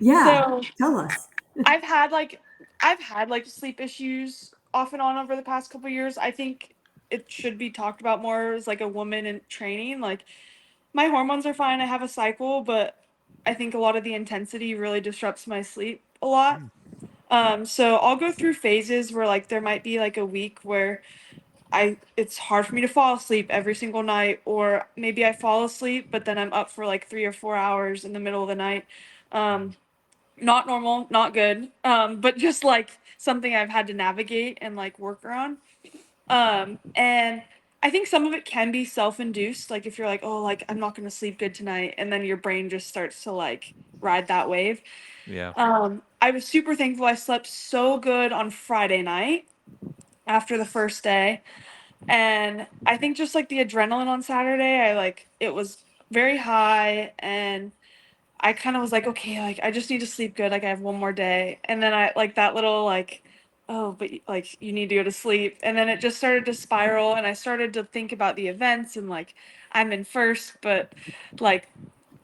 So, tell us.
I've had like sleep issues off and on over the past couple of years. I think it should be talked about more as like a woman in training. Like my hormones are fine. I have a cycle, but I think a lot of the intensity really disrupts my sleep a lot. So I'll go through phases where like there might be like a week where it's hard for me to fall asleep every single night, or maybe I fall asleep, but then I'm up for like 3 or 4 hours in the middle of the night. Not normal, not good. But just like something I've had to navigate and like work around. And I think some of it can be self-induced. Like if you're like, oh, like I'm not gonna sleep good tonight, and then your brain just starts to like ride that wave.
Yeah.
I was super thankful I slept so good on Friday night after the first day. And I think just like the adrenaline on Saturday, it was very high, and I kind of was like, okay, like I just need to sleep good. Like I have one more day. And then I like that little like, oh, but like you need to go to sleep. And then it just started to spiral, and I started to think about the events and like I'm in first, but like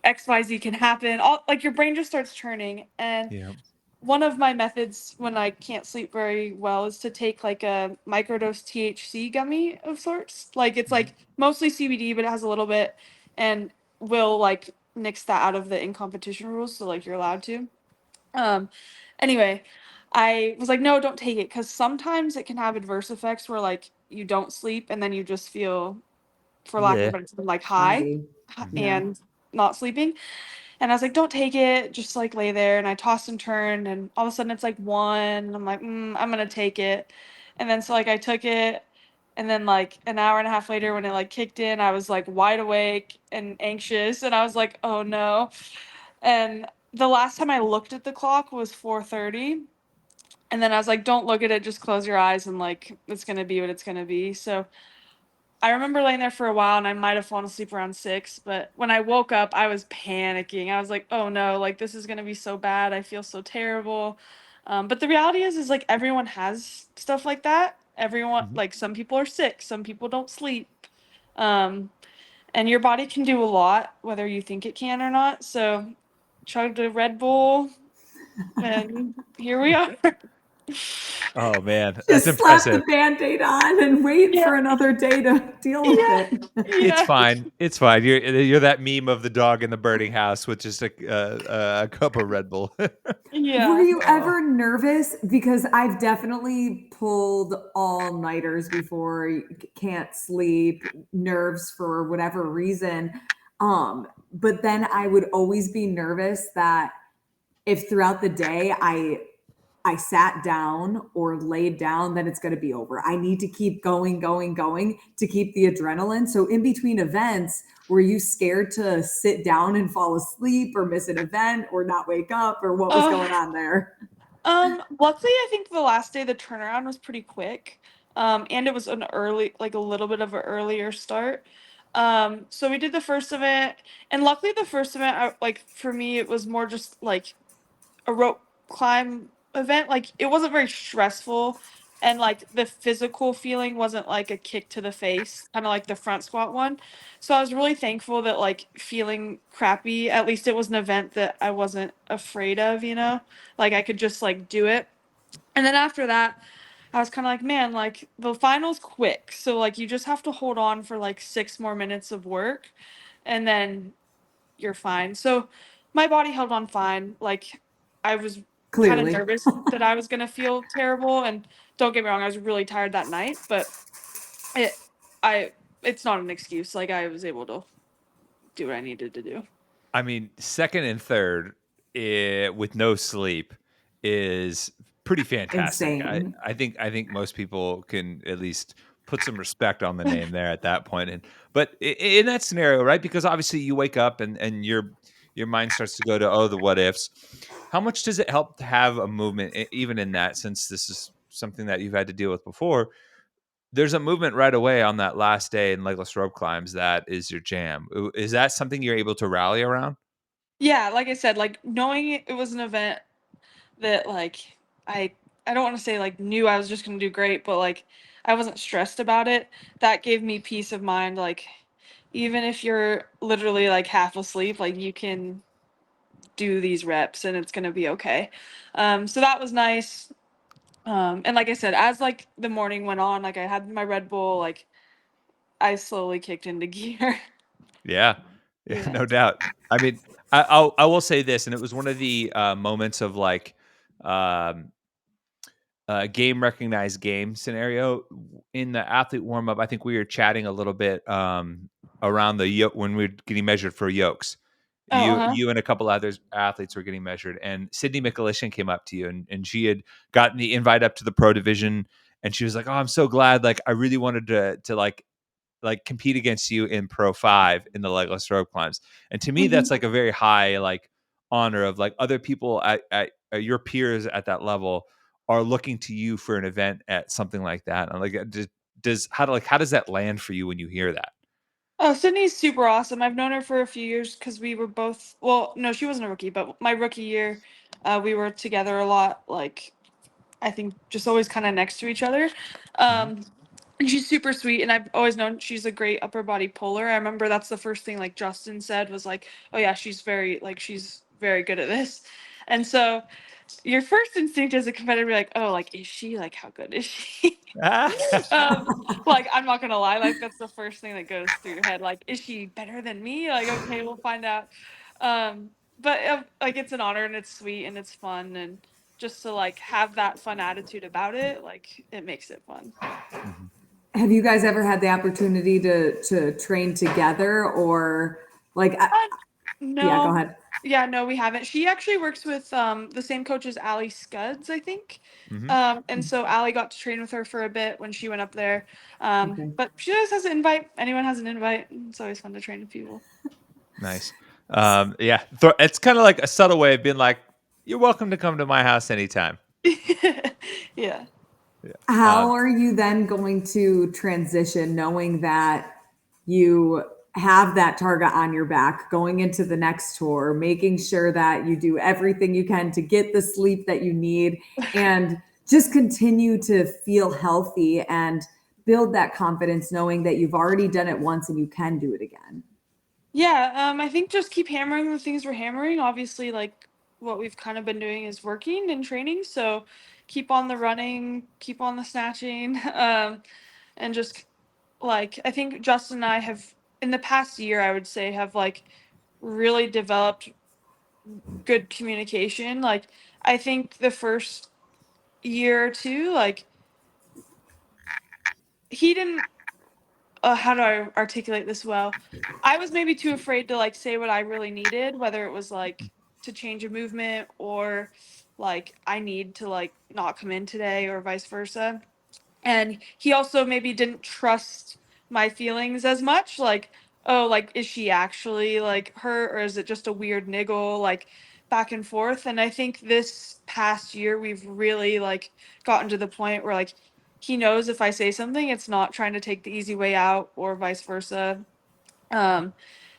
XYZ can happen. All like your brain just starts churning. And
Yeah.
one of my methods when I can't sleep very well is to take like a microdose THC gummy of sorts. Like it's like mostly CBD, but it has a little bit, and will like nix that out of the in competition rules. So like you're allowed to. Um, anyway, I was like, no, don't take it, because sometimes it can have adverse effects where like you don't sleep and then you just feel, for lack of a
Yeah.
better term, like high
Groggy. Yeah.
and not sleeping. And I was like, don't take it, just like lay there. And I tossed and turned, and all of a sudden it's like one. And I'm like, I'm gonna take it. And then so like I took it, and then like an hour and a half later when it like kicked in, I was like wide awake and anxious, and I was like, oh no. And the last time I looked at the clock was 4:30. And then I was like, don't look at it, just close your eyes, and like it's gonna be what it's gonna be. So I remember laying there for a while, and I might have fallen asleep around 6, but when I woke up, I was panicking. I was like, "Oh no, like this is gonna be so bad. I feel so terrible." But the reality is like everyone has stuff like that. Everyone,
Mhm.
like some people are sick, some people don't sleep, um, and your body can do a lot, whether you think it can or not. So, chugged a Red Bull, and here we are.
Oh man, that's
Just slap the
impressive.
Band-Aid on and wait
Yeah,
for another day to deal with
yeah,
it.
It's
yeah,
fine. It's fine. You're that meme of the dog in the birding house with just a cup of Red Bull.
Were
yeah.
you
Oh.
ever nervous? Because I've definitely pulled all-nighters before, can't sleep, nerves for whatever reason. But then I would always be nervous that if throughout the day I sat down or laid down, then it's going to be over. I need to keep going, going, going to keep the adrenaline. So in between events, were you scared to sit down and fall asleep or miss an event or not wake up, or what was going
Uh,
on there?
Luckily, I think the last day the turnaround was pretty quick. And it was an early, like a little bit of an earlier start. So we did the first event, and luckily the first event, like for me, it was more just like a rope climb event. Like it wasn't very stressful, and like the physical feeling wasn't like a kick to the face, kind of like the front squat one. So I was really thankful that like feeling crappy, at least it was an event that I wasn't afraid of, like I could just like do it. And then after that, I was kind of like, man, like the final's quick. So like you just have to hold on for like 6 more minutes of work, and then you're fine. So my body held on fine. Like I was kind of
Clearly.
nervous that I was gonna feel terrible, and don't get me wrong, I was really tired that night, but it I it's not an excuse. Like I was able to do what I needed to do.
I mean, second and third with no sleep is pretty fantastic.
Insane.
I think most people can at least put some respect on the name there at that point. And but in that scenario, right? Because obviously you wake up and your mind starts to go to, oh, the what ifs. How much does it help to have a movement, even in that, since this is something that you've had to deal with before? There's a movement right away on that last day in legless rope climbs that is your jam. Is that something you're able to rally around?
Yeah, like I said, like knowing it was an event that like I I don't want to say like knew I was just gonna do great, but like I wasn't stressed about it. That gave me peace of mind. Like even if you're literally like half asleep, like you can do these reps and it's gonna be okay. So that was nice. And like I said, as like the morning went on, like I had my Red Bull, like I slowly kicked into gear.
Yeah, yeah,
Yeah.
no doubt. I mean, I will say this, and it was one of the moments of like um, game recognized game scenario in the athlete warm up. I think we were chatting a little bit around the yoke when we were getting measured for yokes,
Oh,
You and a couple others athletes were getting measured, and Sydney McAlishan came up to you, and she had gotten the invite up to the pro division, and she was like, "Oh, I'm so glad! Like, I really wanted to like compete against you in Pro 5 in the legless rope climbs." And to me, that's like a very high like honor of like other people at your peers at that level are looking to you for an event at something like that. And like, how does that land for you when you hear that?
Oh, Sydney's super awesome. I've known her for a few years because we were both, well, no, she wasn't a rookie, but my rookie year, we were together a lot. Like, I think just always kind of next to each other.
Mhm.
And she's super sweet, and I've always known she's a great upper body puller. I remember that's the first thing like Justin said was like, "Oh yeah, she's very good at this." And so your first instinct as a competitor be like, "Oh, like is she? Like how good is she?" Like I'm not gonna lie, like that's the first thing that goes through your head. Like, is she better than me? Like, okay, we'll find out. But like it's an honor and it's sweet and it's fun and just to like have that fun attitude about it, like it makes it fun.
Mhm.
Have you guys ever had the opportunity to train together or like? Yeah, go
No,
ahead.
yeah, no, we haven't. She actually works with the same coach as Allie Scuds, I think.
Mhm.
And so Allie got to train with her for a bit when she went up there.
Okay.
But she always has an invite. Anyone has an invite. It's always fun to train with people.
Nice. Yeah, it's kind of like a subtle way of being like, "You're welcome to come to my house anytime."
Yeah.
Yeah.
How are you then going to transition knowing that you have that target on your back going into the next tour, making sure that you do everything you can to get the sleep that you need and just continue to feel healthy and build that confidence knowing that you've already done it once and you can do it again?
Yeah, I think just keep hammering the things we're hammering. Obviously, like what we've kind of been doing is working and training. So keep on the running, keep on the snatching, and just like I think Justin and I have in the past year, I would say, have like really developed good communication. Like I think the first year or two, like he didn't how do I articulate this well? I was maybe too afraid to like say what I really needed, whether it was like to change a movement or like I need to like not come in today or vice versa. And he also maybe didn't trust my feelings as much, like, oh, like is she actually like hurt or is it just a weird niggle, like back and forth. And I think this past year we've really like gotten to the point where like he knows if I say something it's not trying to take the easy way out or vice versa. um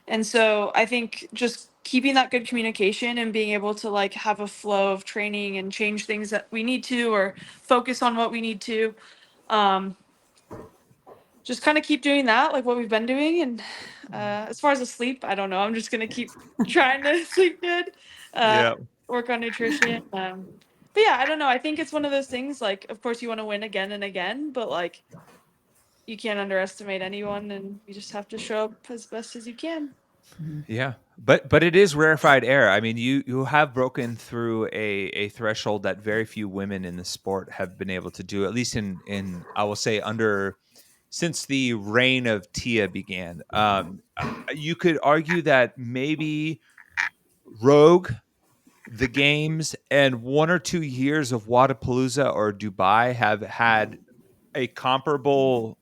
and so I think just keeping that good communication and being able to like have a flow of training and change things that we need to or focus on what we need to, um just kind of keep doing that like what we've been doing. And as far as the sleep, I don't know, I'm just gonna keep trying to sleep good, uh
Yeah.
work on nutrition. But yeah, I don't know, I think it's one of those things, like of course you want to win again and again, but like you can't underestimate anyone and you just have to show up as best as you can.
Yeah, but it is rarefied air. I mean, you have broken through a threshold that very few women in the sport have been able to do. At least in I will say under since the reign of Tia began. You could argue that maybe Rogue, the games, and 1 or 2 years of Wadapalooza or Dubai have had a comparable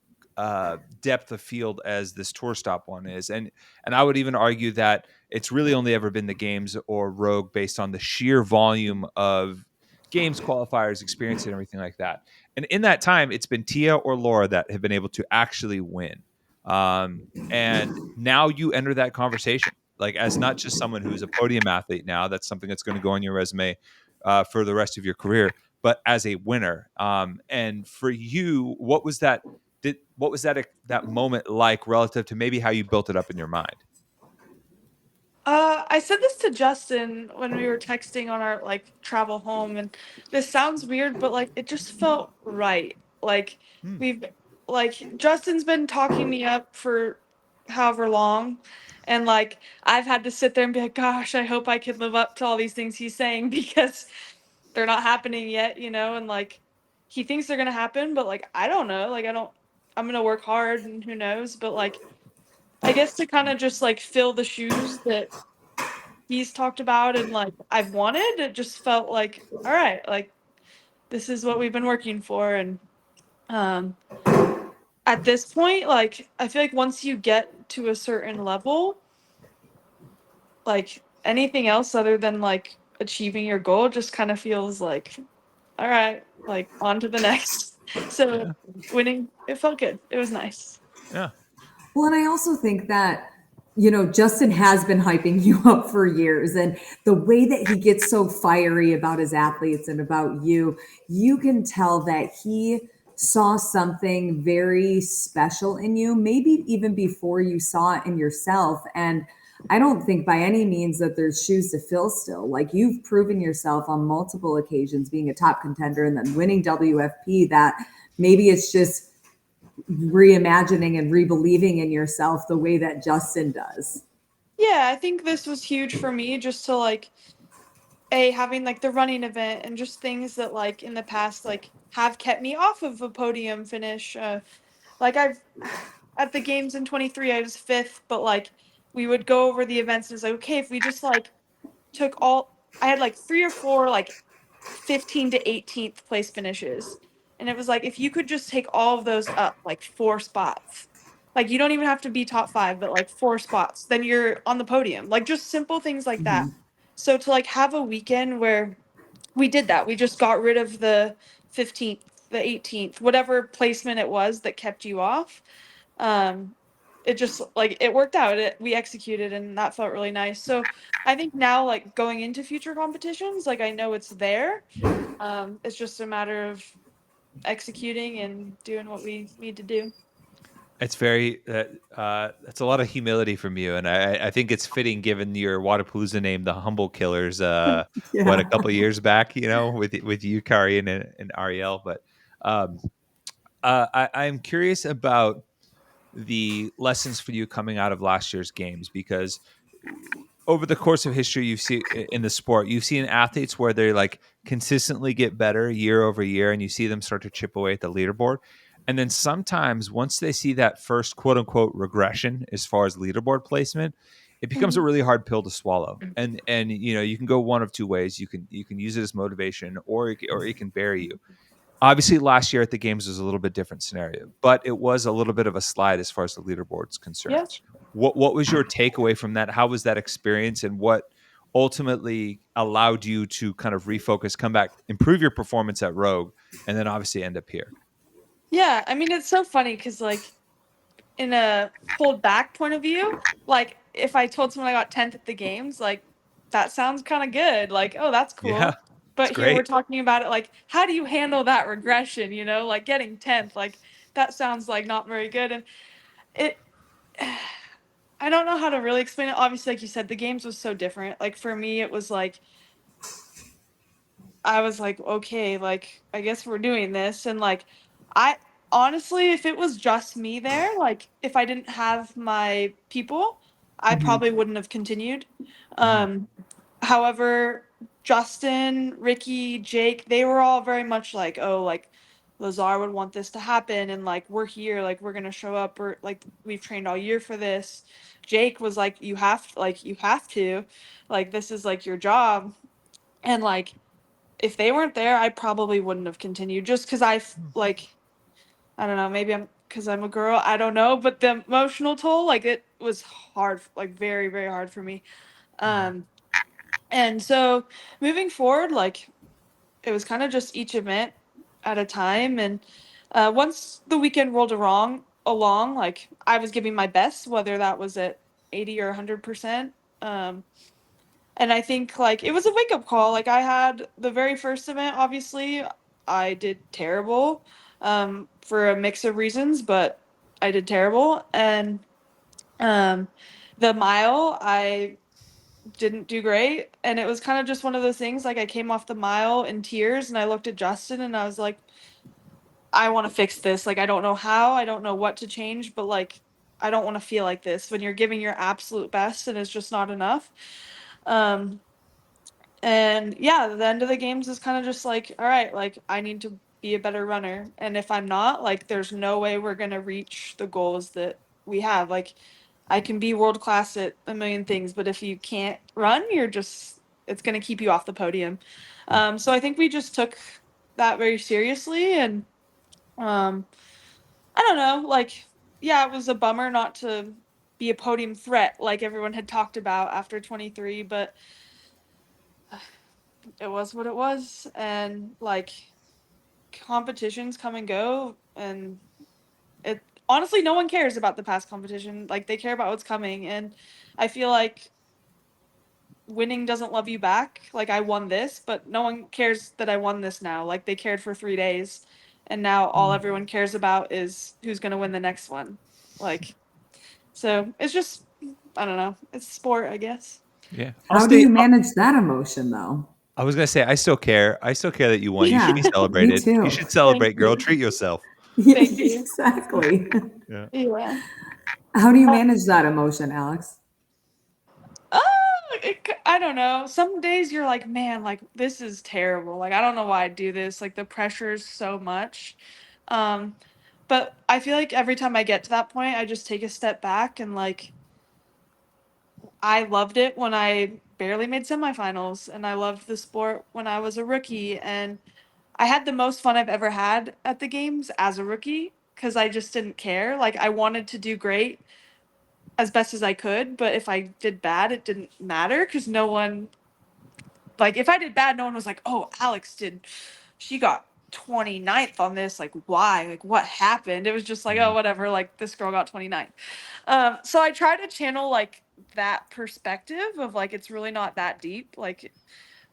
depth of field as this tour stop one is, and I would even argue that it's really only ever been the games or Rogue based on the sheer volume of games, qualifiers, experience, and everything like that. And in that time, it's been Tia or Laura that have been able to actually win. And now you enter that conversation like as not just someone who's a podium athlete now. That's something that's going to go on your resume for the rest of your career, but as a winner. And for you, what was that? What was that moment like relative to maybe how you built it up in your mind?
I said this to Justin when we were texting on our like travel home, and this sounds weird, but like it just felt right. Like
Hmm.
we've like Justin's been talking me up for however long, and like I've had to sit there and be like, gosh, I hope I can live up to all these things he's saying because they're not happening yet, you know, and like he thinks they're gonna happen, but like I don't know. Like I don't I'm gonna work hard and who knows, but like I guess to kind of just like fill the shoes that he's talked about and like I've wanted. It just felt like, all right, like this is what we've been working for. And um, at this point, like I feel like once you get to a certain level, like anything else other than like achieving your goal just kind of feels like, all right, like on to the next. So winning, it felt good. It was nice.
Yeah.
Well, and I also think that, you know, Justin has been hyping you up for years. And the way that he gets so fiery about his athletes and about you, you can tell that he saw something very special in you, maybe even before you saw it in yourself. And I don't think by any means that there's shoes to fill still. Like you've proven yourself on multiple occasions being a top contender and then winning WFP, that maybe it's just reimagining and rebelieving in yourself the way that Justin does.
Yeah, I think this was huge for me just to like having like the running event and just things that like in the past like have kept me off of a podium finish. Like I've at the games in 23 I was fifth, but like we would go over the events and it's like, okay, if we just like took all, I had like 3 or 4 like 15 to 18th place finishes. And it was like, if you could just take all of those up, like 4 spots, like you don't even have to be top 5, but like 4 spots, then you're on the podium. Like just simple things like that. So to like have a weekend where we did that, we just got rid of the 15th, the 18th, whatever placement it was that kept you off. It just like it worked out. We executed and that felt really nice. So I think now like going into future competitions, like I know it's there. It's just a matter of executing and doing what we need to do.
It's very that's a lot of humility from you, and I think it's fitting given your Wadapalooza name, the Humble Killers. What, a couple of years back, you know, with you, Kari, and Ariel. But I'm curious about the lessons for you coming out of last year's games, because over the course of history, you've seen in the sport, you've seen athletes where they like consistently get better year over year, and you see them start to chip away at the leaderboard. And then sometimes once they see that first quote unquote regression as far as leaderboard placement, it becomes a really hard pill to swallow. And you know, you can go one of two ways. You can use it as motivation, or it can bury you. Obviously, last year at the games was a little bit different scenario, but it was a little bit of a slide as far as the leaderboard's concerned.
Yes.
What was your takeaway from that? How was that experience, and what ultimately allowed you to kind of refocus, come back, improve your performance at Rogue, and then obviously end up here?
Yeah, I mean it's so funny because like in a pulled back point of view, like if I told someone I got 10th at the games, like that sounds kind of good. Like, oh, that's cool.
Yeah,
But
it's
here we're
great.
talking about it like, how do you handle that regression? You know, like getting 10th, like that sounds like not very good. And it, I don't know how to really explain it. Obviously, like you said, the games was so different. Like for me, it was like, I was like, okay, like I guess we're doing this. And like I honestly, if it was just me there, like if I didn't have my people, I probably wouldn't have continued. Um However, Justin, Ricky, Jake, they were all very much like, oh, like Lazar would want this to happen and like we're here, like we're gonna show up, or like we've trained all year for this. Jake was like, you have to, like this is like your job. And like if they weren't there, I probably wouldn't have continued just because like, I don't know, maybe I'm because I'm a girl, I don't know, but the emotional toll, like it was hard, like very, very hard for me. Um, and so moving forward, like it was kind of just each event at a time. And once the weekend rolled along, like I was giving my best, whether that was at 80 or 100%. And I think like it was a wake up call. Like I had the very first event, obviously, I did terrible for a mix of reasons, but I did terrible. And um, the mile, I didn't do great. And it was kind of just one of those things. Like I came off the mile in tears and I looked at Justin and I was like, I want to fix this. Like I don't know how, I don't know what to change, but like I don't want to feel like this when you're giving your absolute best and it's just not enough. Um, And yeah, the end of the games is kind of just like, all right, like I need to be a better runner. And if I'm not, like there's no way we're going to reach the goals that we have. Like I can be world class at a million things, but if you can't run, it's going to keep you off the podium. So I think we just took that very seriously. And I don't know, like, yeah, it was a bummer not to be a podium threat like everyone had talked about after 23, but it was what it was. And like, competitions come and go, and it honestly, no one cares about the past competition. Like, they care about what's coming. And I feel like winning doesn't love you back. Like, I won this, but no one cares that I won this now. Like, they cared for 3 days, and now all everyone cares about is who's going to win the next one. Like, so it's just, I don't know. It's sport, I guess.
Yeah.
How do you manage that emotion though?
I was gonna say, I still care. I still care that you won. You should be
Yeah,
celebrated.
me too.
You should celebrate,
Thank
girl.
you.
Treat yourself.
Thank you.
Exactly.
Yeah.
Yeah.
How do you manage that emotion, Alex?
I don't know. Some days you're like, man, like, this is terrible. Like, I don't know why I do this. Like, the pressure is so much. Um, but I feel like every time I get to that point, I just take a step back and like, I loved it when I barely made semifinals, and I loved the sport when I was a rookie, and I had the most fun I've ever had at the games as a rookie because I just didn't care. Like, I wanted to do great as best as I could, but if I did bad, it didn't matter because no one, like, if I did bad, no one was like, oh, she got 29th on this. Like, why? Like, what happened? It was just like, oh, whatever. Like, this girl got 29th. So I try to channel like that perspective of like, it's really not that deep. Like,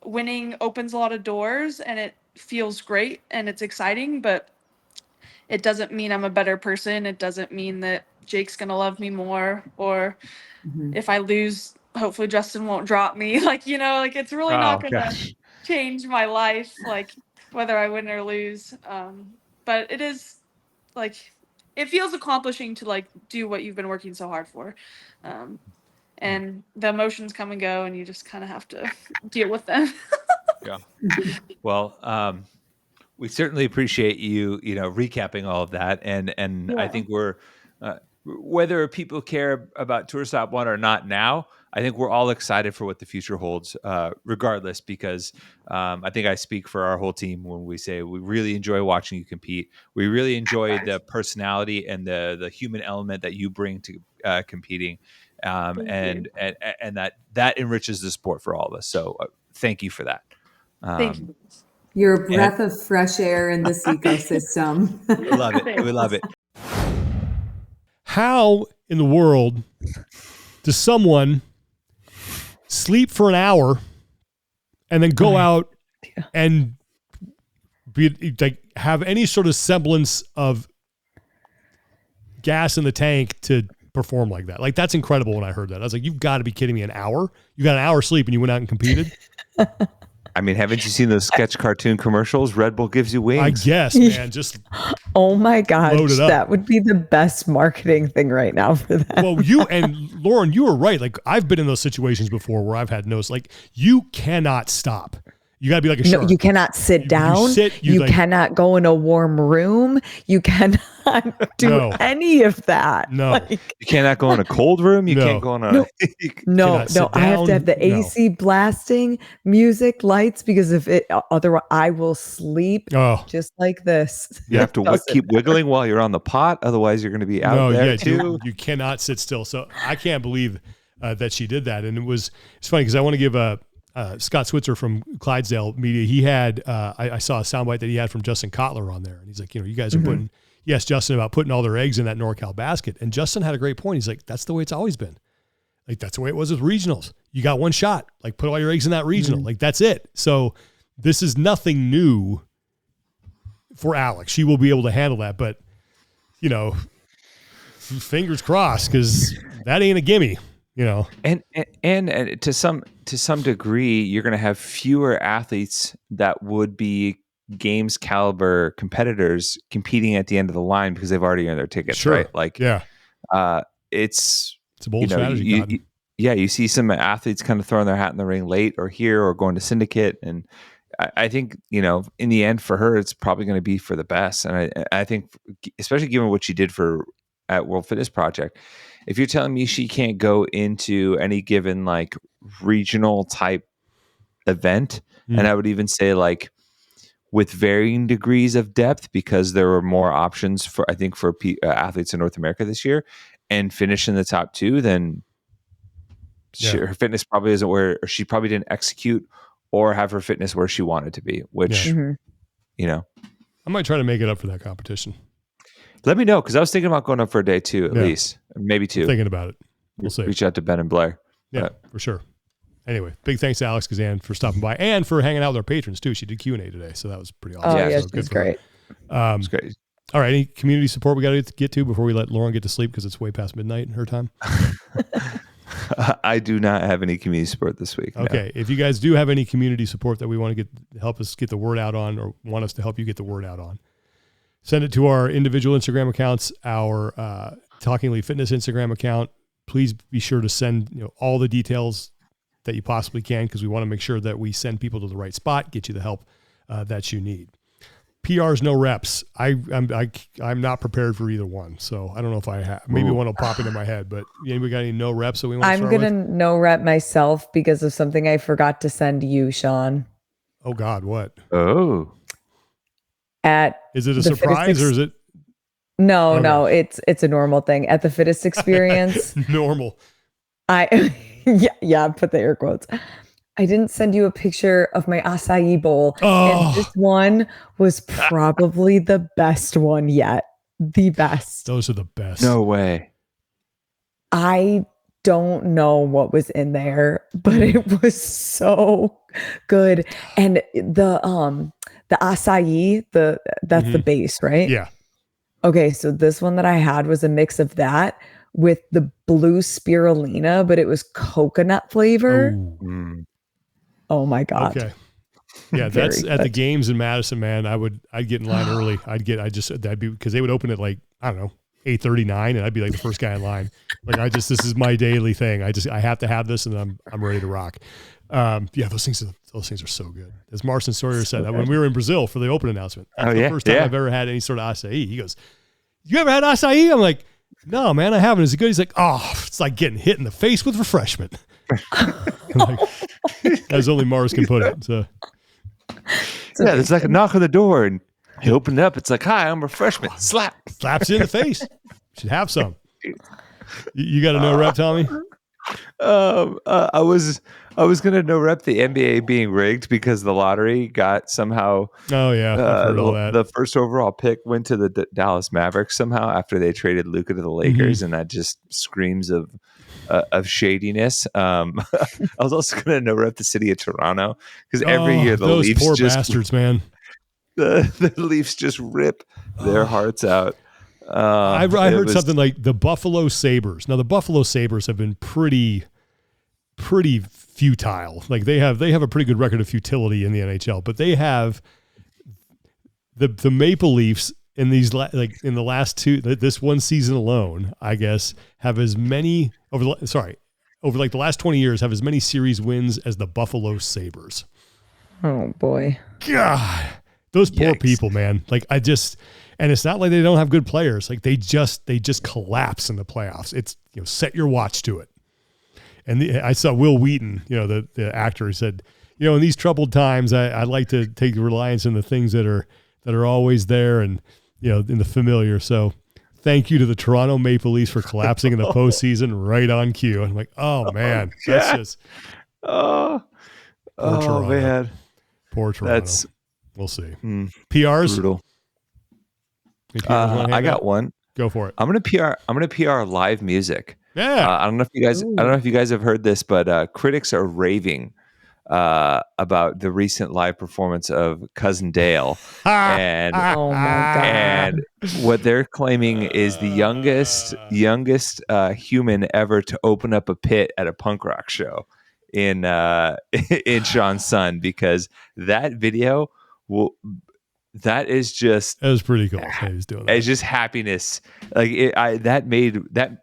winning opens a lot of doors and it feels great and it's exciting, but it doesn't mean I'm a better person. It doesn't mean that Jake's going to love me more, or if I lose, hopefully Justin won't drop me. Like, like, it's really not
Oh
going to
gosh.
change my life, like, whether I win or lose. But it is like, it feels accomplishing to like do what you've been working so hard for. And the emotions come and go and you just kind of have to deal with them.
Yeah. Well, we certainly appreciate you, recapping all of that, and I
Yeah.
think we're whether people care about Tour Stop One or not now, I think we're all excited for what the future holds, regardless. Because I think I speak for our whole team when we say we really enjoy watching you compete. We really enjoy the personality and the human element that you bring to competing, and that enriches the sport for all of us. So thank you for that.
Thank you.
You're a breath of fresh air in this ecosystem.
We love it. We love it.
How in the world does someone sleep for an hour and then go out and be like have any sort of semblance of gas in the tank to perform like that? Like, that's incredible. When I heard that, I was like, you've got to be kidding me. An hour? You got an hour sleep and you went out and competed?
I mean, haven't you seen those sketch cartoon commercials? Red Bull gives you wings.
I guess, man. Just
oh my gosh,
load it up.
that would be the best marketing thing right now for that.
Well, you and Lauren, you were right. Like, I've been in those situations before where I've had like, you cannot stop. You got to be like a shark.
No, you cannot sit down. You cannot go in a warm room. You cannot do any of that.
No.
Like,
you cannot go in a cold room. You can't go in a...
No. I have to have the AC blasting, music, lights, because if it, otherwise I will sleep just like this.
You have to keep wiggling while you're on the pot. Otherwise, you're going to be out there too.
You cannot sit still. So I can't believe that she did that. And it's funny because I want to give Scott Switzer from Clydesdale Media, he had, I saw a soundbite that he had from Justin Kotler on there. And he's like, you guys are putting, yes, Justin, about putting all their eggs in that NorCal basket. And Justin had a great point. He's like, that's the way it's always been. Like, that's the way it was with regionals. You got one shot, like put all your eggs in that regional. Like, that's it. So this is nothing new for Alex. She will be able to handle that, but fingers crossed, because that ain't a gimme.
And to some degree, you're going to have fewer athletes that would be games caliber competitors competing at the end of the line because they've already earned their tickets, right? Like, it's
a bold strategy.
You see some athletes kind of throwing their hat in the ring late or here or going to syndicate, and I think in the end for her, it's probably going to be for the best. And I think, especially given what she did at World Fitness Project, if you're telling me she can't go into any given like regional type event, and I would even say like with varying degrees of depth, because there were more options for athletes in North America this year, and finish in the top 2, then her fitness probably isn't where, or she probably didn't execute or have her fitness where she wanted to be, which, you know,
I might try to make it up for that competition.
Let me know, because I was thinking about going up for a day 2 at least, maybe 2.
I'm thinking about it. We'll see.
Reach out to Ben and Blair.
Yeah, for sure. Anyway, big thanks to Alex Gazan for stopping by and for hanging out with our patrons too. She did Q&A today, so that was pretty awesome.
Oh, yeah,
so
she's great.
It's great.
All right, any community support we got to get to before we let Lauren get to sleep because it's way past midnight in her time?
I do not have any community support this week.
Okay,
no.
If you guys do have any community support that we want to help us get the word out on, or want us to help you get the word out on, send it to our individual Instagram accounts, our Talking Elite Fitness Instagram account. Please be sure to send all the details that you possibly can, because we want to make sure that we send people to the right spot, get you the help that you need. PRs, no reps. I'm not prepared for either one, so I don't know if I have. Maybe one will pop into my head, but anybody got any no reps that we want to start with?
I'm gonna no rep myself because of something I forgot to send you, Sean.
Oh God, what?
Oh,
Is it a surprise or is it?
No,
Okay.
no, it's a normal thing at the Fittest Experience.
Normal.
Yeah, put the air quotes. I didn't send you a picture of my acai bowl.
Oh.
And this one was probably the best one yet. The best.
Those are the best.
no way.
I don't know what was in there, but it was so good. And the acai, that's the base, right?
Yeah.
Okay, so this one that I had was a mix of that with the blue spirulina, but it was coconut flavor.
Ooh.
Oh my God.
Okay. Yeah, that's at the games in Madison, man. I'd get in line early. That'd be because they would open at like, I don't know, 8:39, and I'd be like the first guy in line. Like this is my daily thing. I have to have this, and I'm ready to rock. Yeah, those things are so good. As Marcin Sawyer said, when we were in Brazil for the open announcement, that's the first time I've ever had any sort of acai. He goes, "You ever had acai?" I'm like, "No, man, I haven't." Is it good? He's like, "Oh, it's like getting hit in the face with refreshment." Like, as only Mars can put it. So.
Yeah, there's like a knock on the door, and you open it up. It's like, "Hi, I'm refreshment."
Slaps you in the face. Should have some. You got a no rep, Tommy?
I was gonna no rep the NBA being rigged because the lottery got somehow.
Oh yeah, I've heard all that.
The first overall pick went to the Dallas Mavericks somehow after they traded Luka to the Lakers, and that just screams of shadiness. I was also gonna no rep the city of Toronto because every year the
those
Leafs
poor bastards, man.
The Leafs just rip their hearts out.
I heard something like the Buffalo Sabres. Now the Buffalo Sabres have been pretty futile. Like they have a pretty good record of futility in the NHL, but they have the Maple Leafs in these in the last this one season alone, I guess, have as many over like the last 20 years have as many series wins as the Buffalo Sabres.
Oh boy.
God, those poor people, man. Like and it's not like they don't have good players. Like they just collapse in the playoffs. It's set your watch to it. And I saw Will Wheaton, the actor, who said, in these troubled times, I like to take reliance on the things that are always there and in the familiar. So thank you to the Toronto Maple Leafs for collapsing in the postseason right on cue. I'm like, oh man, that's just
poor
Toronto.
Man,
poor Toronto. We'll see. PRs.
Brutal. I got one.
Go for it.
I'm gonna PR live music.
Yeah.
I don't know if you guys have heard this, but critics are raving about the recent live performance of Cousin Dale, and
Oh my God.
and what they're claiming is the youngest human ever to open up a pit at a punk rock show in Sean's son, because that video That is just.
That was pretty cool. He was doing that.
It's just happiness. Like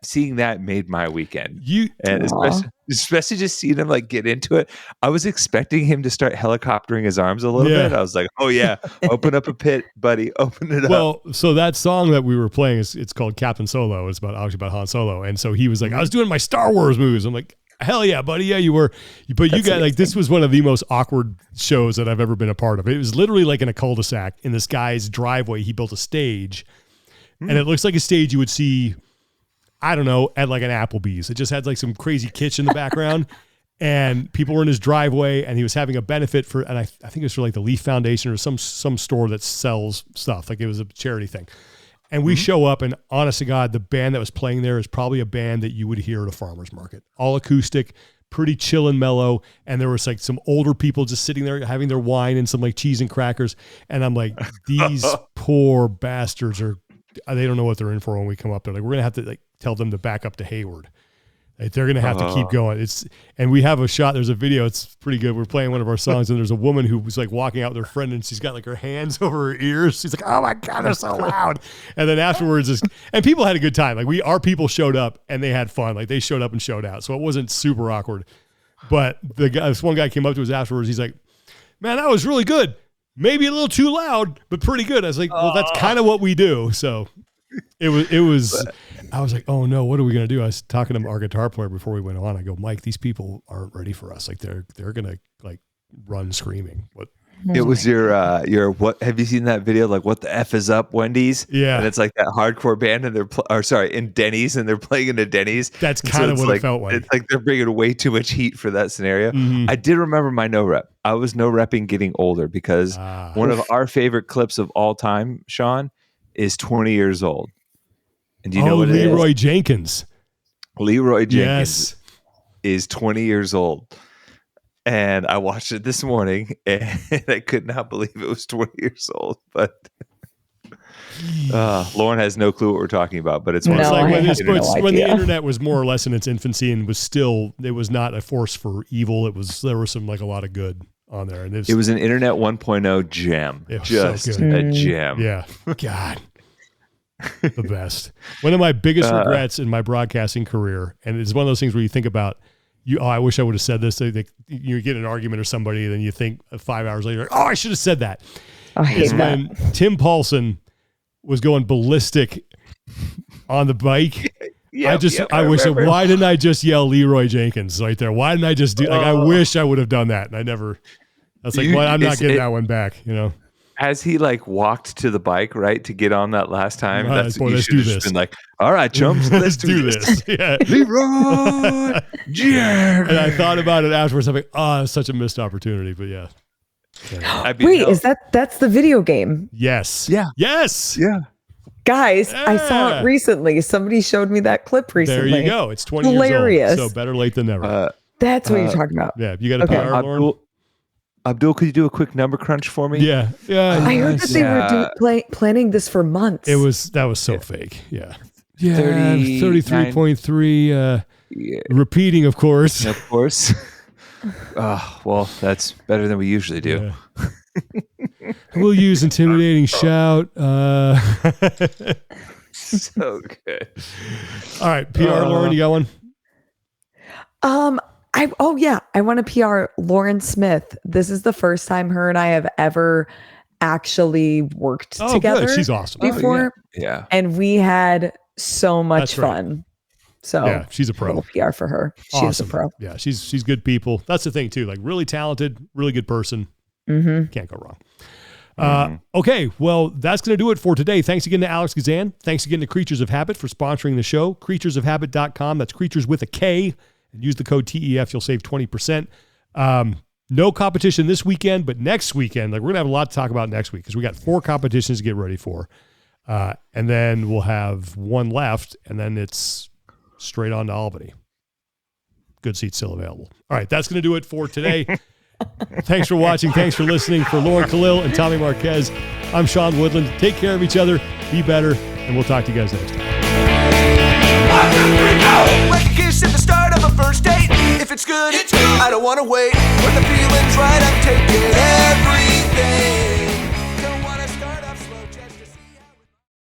seeing that made my weekend. And especially just seeing him like get into it. I was expecting him to start helicoptering his arms a little bit. I was like, oh yeah, open up a pit, buddy, open it up.
Well, so that song that we were playing it's called Captain Solo. It's obviously about Han Solo, and so he was like, I was doing my Star Wars moves. I'm like, hell yeah, buddy. Yeah, you were. But you got like, this was one of the most awkward shows that I've ever been a part of. It was literally like in a cul-de-sac in this guy's driveway. He built a stage and it looks like a stage you would see, I don't know, at like an Applebee's. It just had like some crazy kitchen in the background and people were in his driveway and he was having a benefit for, and I think it was for like the Leaf Foundation or some store that sells stuff. Like it was a charity thing. And we show up, and honest to God, the band that was playing there is probably a band that you would hear at a farmer's market. All acoustic, pretty chill and mellow. And there was like some older people just sitting there having their wine and some like cheese and crackers. And I'm like, these poor bastards they don't know what they're in for when we come up there. Like, we're going to have to like tell them to back up to Hayward. Like, they're going to have to keep going. And we have a shot. There's a video. It's pretty good. We're playing one of our songs, and there's a woman who was like walking out with her friend, and she's got like her hands over her ears. She's like, "Oh my God, they're so loud!" And then afterwards, and people had a good time. Like, our people showed up and they had fun. Like, they showed up and showed out, so it wasn't super awkward. But this one guy came up to us afterwards. He's like, "Man, that was really good. Maybe a little too loud, but pretty good." I was like, "Well, that's kind of what we do." So. It was. I was like, "Oh no, what are we gonna do?" I was talking to our guitar player before we went on. I go, "Mike, these people aren't ready for us. Like they're gonna like run screaming." What?
It was your what? Have you seen that video? Like, what the F is up, Wendy's?
Yeah,
and it's like that hardcore band, and in Denny's, and they're playing in a Denny's.
That's kind of what it felt like.
It's like they're bringing way too much heat for that scenario. Mm-hmm. I did remember my no rep. I was no repping getting older because one of our favorite clips of all time, Sean, is 20 years old. And do you know what
Leroy Jenkins?
Leroy Jenkins is 20 years old. And I watched it this morning and I could not believe it was 20 years old. But Lauren has no clue what we're talking about, but it's when
the internet was more or less in its infancy and it was not a force for evil. There was some like a lot of good on there. And it
was an internet 1.0 gem. Just so a gem.
Yeah. God. The best. One of my biggest regrets in my broadcasting career, and it's one of those things where you think about, I wish I would have said this. You get in an argument with somebody, and then you think 5 hours later, I should have said that.
I hate that.
When Tim Paulson was going ballistic on the bike. Why didn't I just yell Leroy Jenkins right there? Why didn't I just do I wish I would have done that. And I never, I was like, I'm not getting that one back,
As he like walked to the bike, right, to get on that last time, you should have just been like, all right, chumps, let's do this.
Yeah.
Leroy Jenkins.
And I thought about it afterwards. I'm like, it's such a missed opportunity, but yeah.
Wait, that's the video game?
Yes.
Yeah.
Yes.
Yeah.
Guys, I saw it recently. Somebody showed me that clip recently.
There you go. It's 20
Hilarious.
years old. So better late than never.
That's what you're talking about.
Yeah. You got a PR, Lauren?
Abdul, could you do a quick number crunch for me?
Yeah.
I heard that they were planning this for months.
That was so fake. Yeah. Yeah. 33.3. Repeating, of course.
Of course. Well, that's better than we usually do.
Yeah. We'll use intimidating shout.
So good.
All right. PR, Lauren, you got one?
I want to PR Lauren Smith. This is the first time her and I have ever actually worked together.
Good. She's awesome.
Before.
Yeah.
And we had so much fun. So
yeah, she's a pro.
PR for her.
Awesome.
She's a pro.
Yeah, she's good people. That's the thing too. Like really talented, really good person.
Mm-hmm.
Can't go wrong. Okay, well, that's going to do it for today. Thanks again to Alex Gazan. Thanks again to Kreatures of Habit for sponsoring the show. Kreaturesofhabit.com. That's creatures with a K. And use the code TEF. You'll save 20%. No competition this weekend, but next weekend, we're going to have a lot to talk about next week because we got 4 competitions to get ready for. And then we'll have one left, and then it's straight on to Albany. Good seats still available. All right, that's going to do it for today. Thanks for watching. Thanks for listening. For Lauren Kalil and Tommy Marquez, I'm Sean Woodland. Take care of each other. Be better. And we'll talk to you guys next time.
Like a kiss at the start of a first date. If it's good, I don't want to wait.